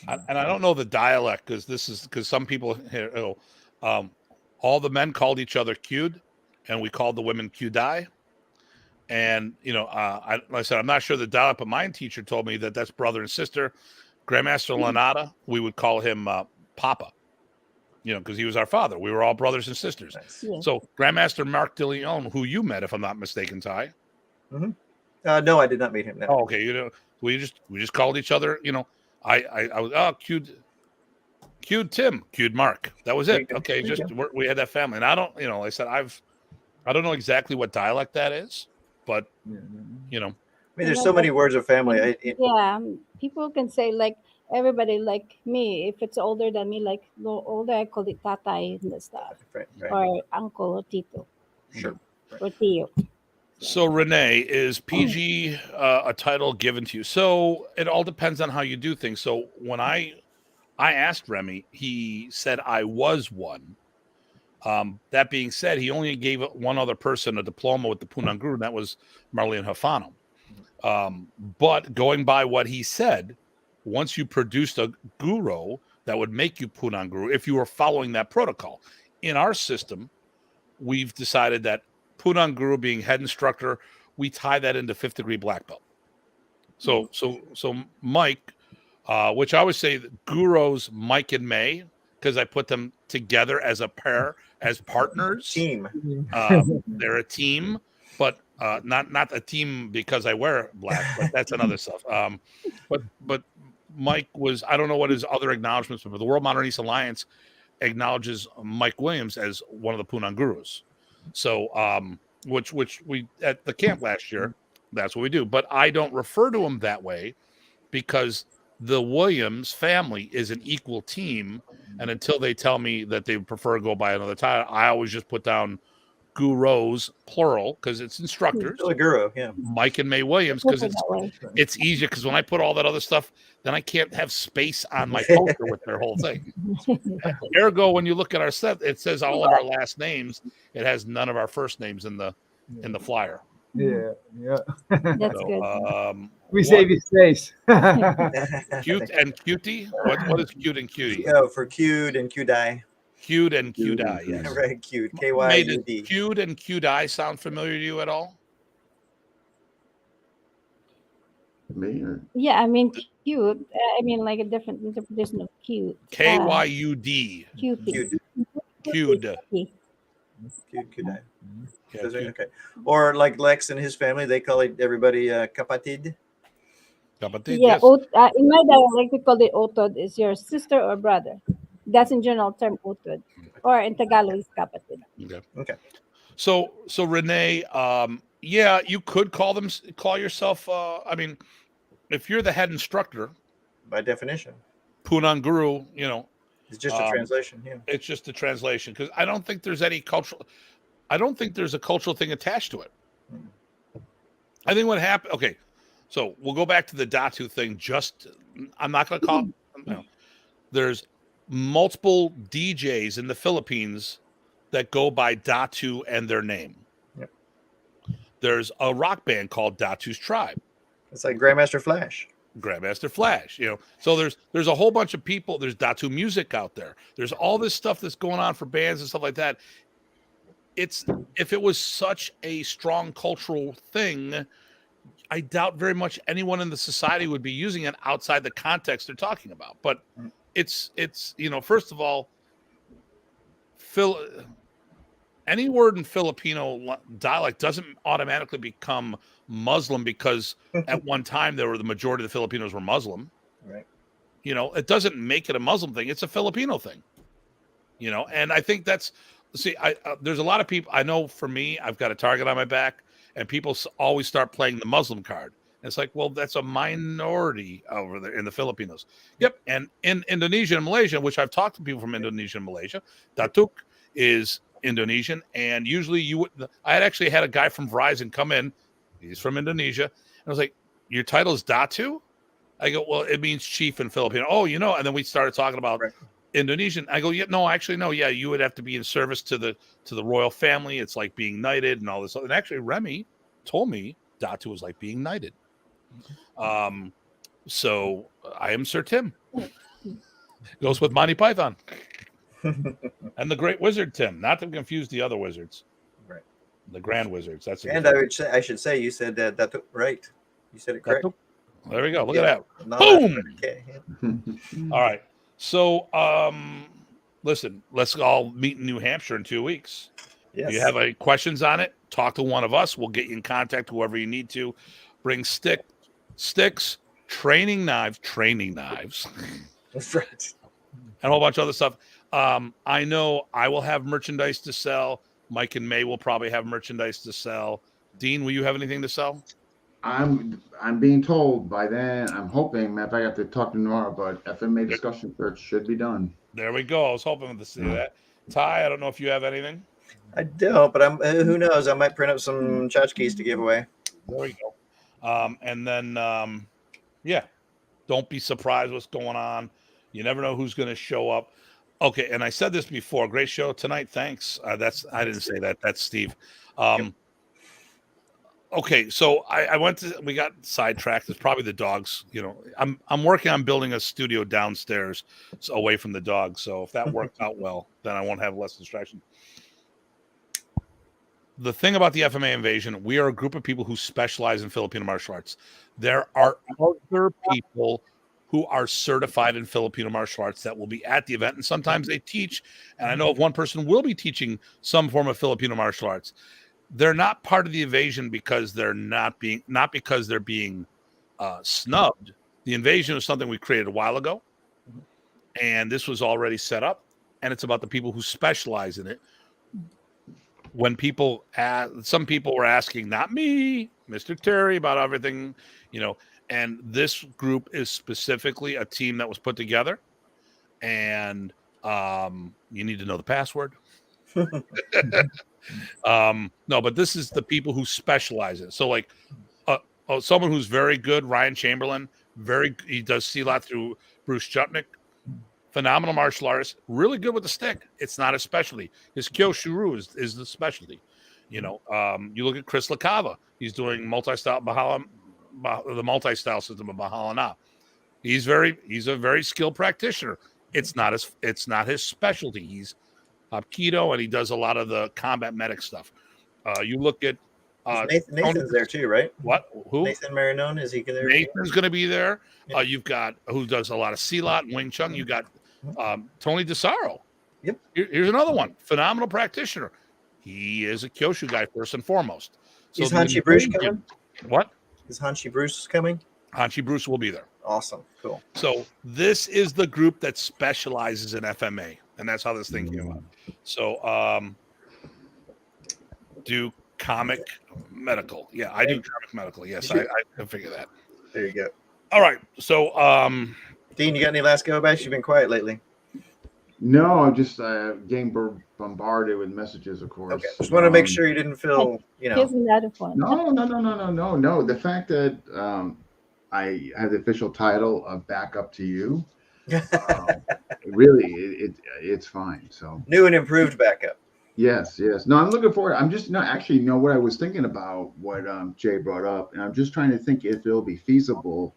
and I don't know the dialect because some people here, all the men called each other Kyud, and we called the women Kyudai. And, like I said, I'm not sure the dialect, but my teacher told me that that's brother and sister. Grandmaster Lanata, we would call him Papa, because he was our father. We were all brothers and sisters. Nice. Yeah. So Grandmaster Mark de Leon, who you met, if I'm not mistaken, Ty. Mm-hmm. No, I did not meet him. No. Oh, okay. We just called each other, I was, Cued Tim, Cued Mark. That was it. Okay. We had that family. And I don't, like I said, I don't know exactly what dialect that is, but I mean, there's so many words of family. People can say like everybody like me. If it's older than me, like older, I call it tatay and stuff, right. or uncle or tito, Sure, or tío. So Renee, is PG a title given to you? So it all depends on how you do things. So when I asked Remy, he said I was one. That being said, he only gave one other person a diploma with the Punon Guru, and that was Marlene Hafano. But going by what he said, once you produced a guru, that would make you Punon Guru if you were following that protocol. In our system, we've decided that Punon Guru being head instructor, we tie that into 5th degree black belt. So Mike, which I always say gurus, Mike and May, because I put them together as a pair, as partners. Team. They're a team, but not a team because I wear black, but that's another stuff. But Mike was, I don't know what his other acknowledgments were, but the World Modern East Alliance acknowledges Mike Williams as one of the Punon Gurus. So, which we at the camp last year, that's what we do. But I don't refer to him that way because the Williams family is an equal team. And until they tell me that they prefer to go by another title, I always just put down gurus, plural, because it's instructors. Still a guru, yeah. Mike and May Williams, because it's easier. Because when I put all that other stuff, then I can't have space on my poster with their whole thing. Ergo, when you look at our set, it says all of our last names. It has none of our first names in the flyer. Yeah. That's good. We save you space. Cute and cutie. What is cute and cutie? For cued and cudai. Cute and cudai. Yes. Right, cute. KYUD. Cute and cudai sound familiar to you at all? Me or? Yeah, I mean cute. I mean like a different interpretation of cute. KYUD. Cutie. Cute. Kudai. Yeah, Okay. Or like Lex and his family, they call everybody kapatid. Kapatid, Yeah, yes. in my dialect, we call it utod, is your sister or brother. That's in general term utod. Or in Tagalog, is kapatid. Okay. Okay. So Renee, yeah, you could call yourself. I mean, if you're the head instructor, By definition, Punan Guru, you know, it's just a translation. Yeah. it's just a translation because I don't think there's any cultural. I don't think there's a cultural thing attached to it. I think what happened. Okay, so we'll go back to the Datu thing. I'm not going to call. There's multiple DJs in the Philippines that go by Datu and their name. Yep. There's a rock band called Datu's Tribe. It's like Grandmaster Flash. Grandmaster Flash, you know. So there's a whole bunch of people. There's Datu music out there. There's all this stuff that's going on for bands and stuff like that. If it was such a strong cultural thing, I doubt very much anyone in the society would be using it outside the context they're talking about. But it's you know, first of all, any word in Filipino dialect doesn't automatically become Muslim because at one time the majority of the Filipinos were Muslim. Right. You know, it doesn't make it a Muslim thing. It's a Filipino thing. You know, and I think there's a lot of people. I know for me, I've got a target on my back, and people always start playing the Muslim card. And it's like, well, that's a minority over there in the Filipinos. Yep. And in Indonesia and Malaysia, which I've talked to people from Indonesia and Malaysia, Datu is Indonesian. And usually I had actually had a guy from Verizon come in. He's from Indonesia. And I was like, your title is Datu? I go, well, it means chief in Filipino. Oh, you know, and then we started talking about Indonesian. I go, yeah, no, actually, no. Yeah, you would have to be in service to the royal family. It's like being knighted and all this. And actually, Remy told me Datu was like being knighted. So I am Sir Tim. Goes with Monty Python. And the Great Wizard Tim, not to confuse the other wizards. Right. The Grand Wizards. That's and I should say you said that right. You said it correct. There we go. Look at that. No, Boom. Okay. All right. So listen, let's all meet in New Hampshire in 2 weeks. Yes. If you have any questions on it, talk to one of us. We'll get you in contact, whoever you need to. Bring sticks, training knives. That's right. And a whole bunch of other stuff. I know I will have merchandise to sell. Mike and May will probably have merchandise to sell. Dean, will you have anything to sell? I'm being told by then. I'm hoping. Matter of fact, I have to talk to Nora, but FMA discussion search should be done. There we go. I was hoping to see that. Ty, I don't know if you have anything. I don't, but who knows? I might print up some tchotchkes to give away. There we go. And then, yeah, don't be surprised what's going on. You never know who's going to show up. Okay, and I said this before. Great show tonight. Thanks. I didn't say that. That's Steve. Okay, so we got sidetracked. It's probably the dogs. You know, I'm working on building a studio downstairs away from the dogs. So if that worked out well, then I won't have less distraction. The thing about the FMA Invasion, we are a group of people who specialize in Filipino martial arts. There are other people who are certified in Filipino martial arts that will be at the event, and sometimes they teach. And I know of one person will be teaching some form of Filipino martial arts. They're not part of the invasion because they're not because they're being snubbed. The invasion is something we created a while ago, and this was already set up, and it's about the people who specialize in it. When some people were asking, not me, Mr. Terry, about everything, you know, and this group is specifically a team that was put together, and you need to know the password. No, but this is the people who specialize in it. So like someone who's very good, Ryan Chamberlain, he does Silat through Bruce Chutnick, phenomenal martial artist, really good with the stick. It's not a specialty. His Kyoshuru is the specialty. You know, you look at Chris LaCava, he's doing multi-style the multi-style system of Bahalana. He's a very skilled practitioner. It's not his specialty. He's Hapkido, and he does a lot of the combat medic stuff. You look at Nathan's there too, right? What? Who? Nathan Marinone, is he there? Nathan's going to be there. Yeah. You've got who does a lot of Silat and Wing Chun. You got Tony DeSaro. Yep. Here's another one. Phenomenal practitioner. He is a Kyoshu guy first and foremost. So is Hanshi Bruce coming? What? Is Hanshi Bruce coming? Hanshi Bruce will be there. Awesome. Cool. So this is the group that specializes in FMA, and that's how this thing came up. So do comic medical. Yeah, I do comic medical. Yes, I can figure that. There you go. All right. So Dean, you got any last go backs? You've been quiet lately. No, I'm just getting bombarded with messages, of course. Okay. Just want to make sure you didn't feel, Here's another one. No. The fact that I have the official title of backup to you, really, it's fine. So new and improved backup. Yes. No, I'm looking forward. I'm just not actually know what I was thinking about what Jay brought up, and I'm just trying to think if it'll be feasible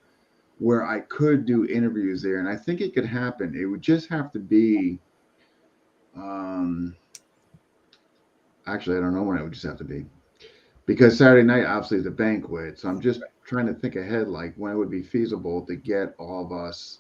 where I could do interviews there, and I think it could happen. It would just have to be. Actually, I don't know when it would just have to be, because Saturday night obviously is a banquet, so I'm just trying to think ahead, like when it would be feasible to get all of us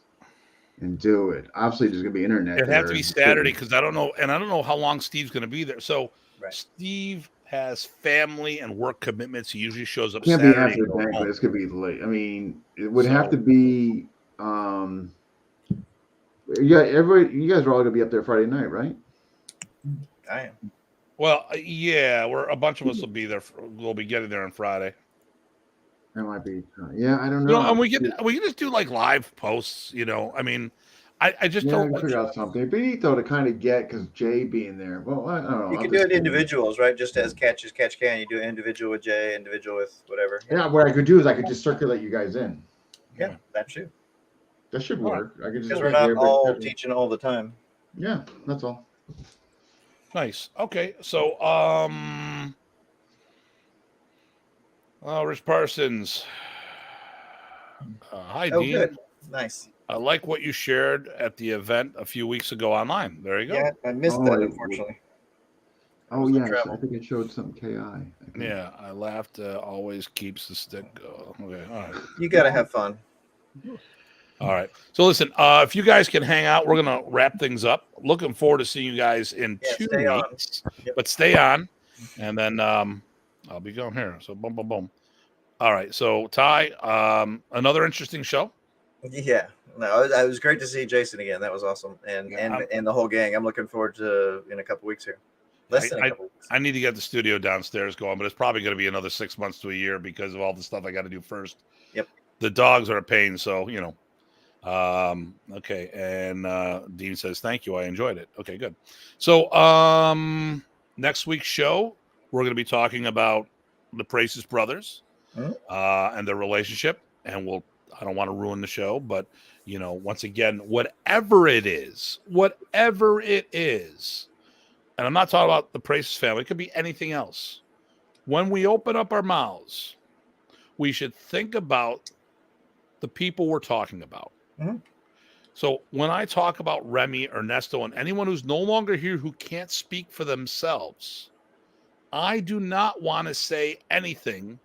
and do it. Obviously, there's going to be internet. It'd have to be Saturday because I don't know how long Steve's going to be there. So Steve has family and work commitments. He usually shows up Can't Saturday. be after the banquet. It's going to be late. I mean, it would have to be. Yeah, you guys are all going to be up there Friday night, right? I am. Well, yeah, a bunch of us will be there. We'll be getting there on Friday. That might be. Yeah, I don't know. And we can just do like live posts. I mean, I just don't figure out something. It'd be neat though to kind of get because Jay being there. Well, I don't know. You can do it individuals, right? Just as catch can. You do it individual with Jay, individual with whatever. Yeah, what I could do is I could just circulate you guys in. Yeah, that should. That should work. I could just because we're not all teaching all the time. Yeah, that's all. Nice. Okay, so Rich Parsons. Hi, Dean. Good. Nice. I like what you shared at the event a few weeks ago online. There you go. Yeah, I missed that, unfortunately. Oh, yes. I think it showed some KI. Yeah, I laughed. Always keeps the stick. Okay, all right. You got to have fun. All right. So listen, if you guys can hang out, we're going to wrap things up. Looking forward to seeing you guys in 2 weeks. Yep. But stay on, and then I'll be going here. So boom, boom, boom. All right. So Ty, another interesting show. Yeah. No, it was great to see Jason again. That was awesome, and the whole gang. I'm looking forward to in a couple weeks here. I need to get the studio downstairs going, but it's probably going to be another 6 months to a year because of all the stuff I got to do first. Yep. The dogs are a pain, so okay. And Dean says thank you. I enjoyed it. Okay, good. So next week's show, we're going to be talking about the Praces brothers and their relationship, and I don't want to ruin the show, but once again, whatever it is, and I'm not talking about the Praces family, it could be anything else. When we open up our mouths, we should think about the people we're talking about. Mm-hmm. So when I talk about Remy, Ernesto, and anyone who's no longer here who can't speak for themselves, I do not want to say anything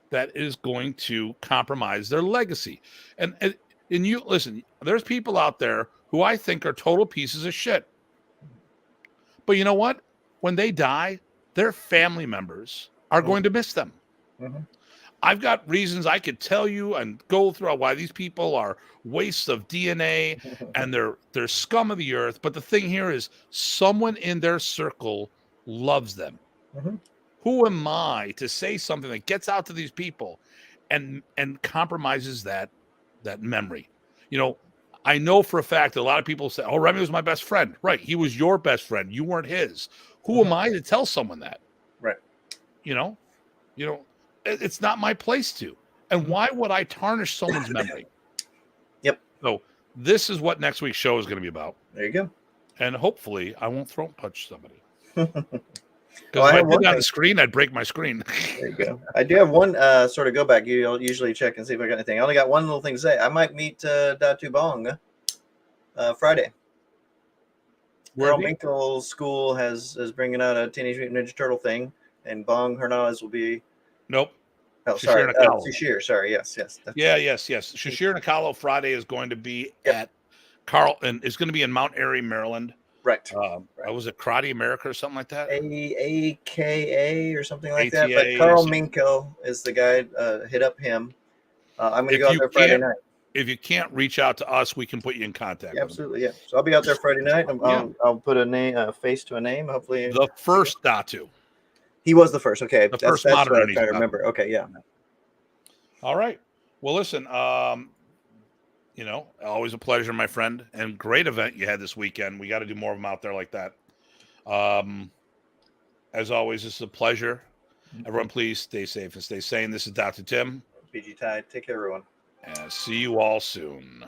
that is going to compromise their legacy. And you listen, there's people out there who I think are total pieces of shit. But you know what? When they die, their family members are going to miss them. Mm-hmm. I've got reasons I could tell you and go through why these people are wastes of DNA and they're scum of the earth. But the thing here is someone in their circle loves them. Mm-hmm. Who am I to say something that gets out to these people and compromises that memory? I know for a fact that a lot of people say, oh, Remy was my best friend. Right. He was your best friend. You weren't his. Who am I to tell someone that? Right. It's not my place to. And why would I tarnish someone's memory? Yep. So this is what next week's show is going to be about. There you go. And hopefully I won't throat punch somebody. Because if I did on the screen, I'd break my screen. There you go. I do have one sort of go back. You'll usually check and see if I got anything. I only got one little thing to say. I might meet Datu Bong Friday. Carl Minkle's school is bringing out a Teenage Mutant Ninja Turtle thing, and Bong Hernandez will be. Nope. Oh, sorry. Shashir. Sorry. Yes. Yes. Yes. Shashir Nakalo Friday is going to be at Carl, and it's going to be in Mount Airy, Maryland. Right. Was it Karate America or something like that? AKA or something like ATA, that. But Carl Minko is the guy. Hit up him. I'm going to If go out you there Friday can't- night. If you can't reach out to us, we can put you in contact. Yeah, with them. absolutely, yeah. So I'll be out there Friday night. Yeah. I'll put a name, a face to a name. Hopefully, The first Datu. he was the first. Okay, The that's first what modern I'm Datu. trying to remember. Okay, yeah. All right. Well, listen. Always a pleasure, my friend, and great event you had this weekend. We got to do more of them out there like that. As always, this is a pleasure. Everyone, please stay safe and stay sane. This is Dr. Tim. PG Tide. Take care, everyone. And see you all soon.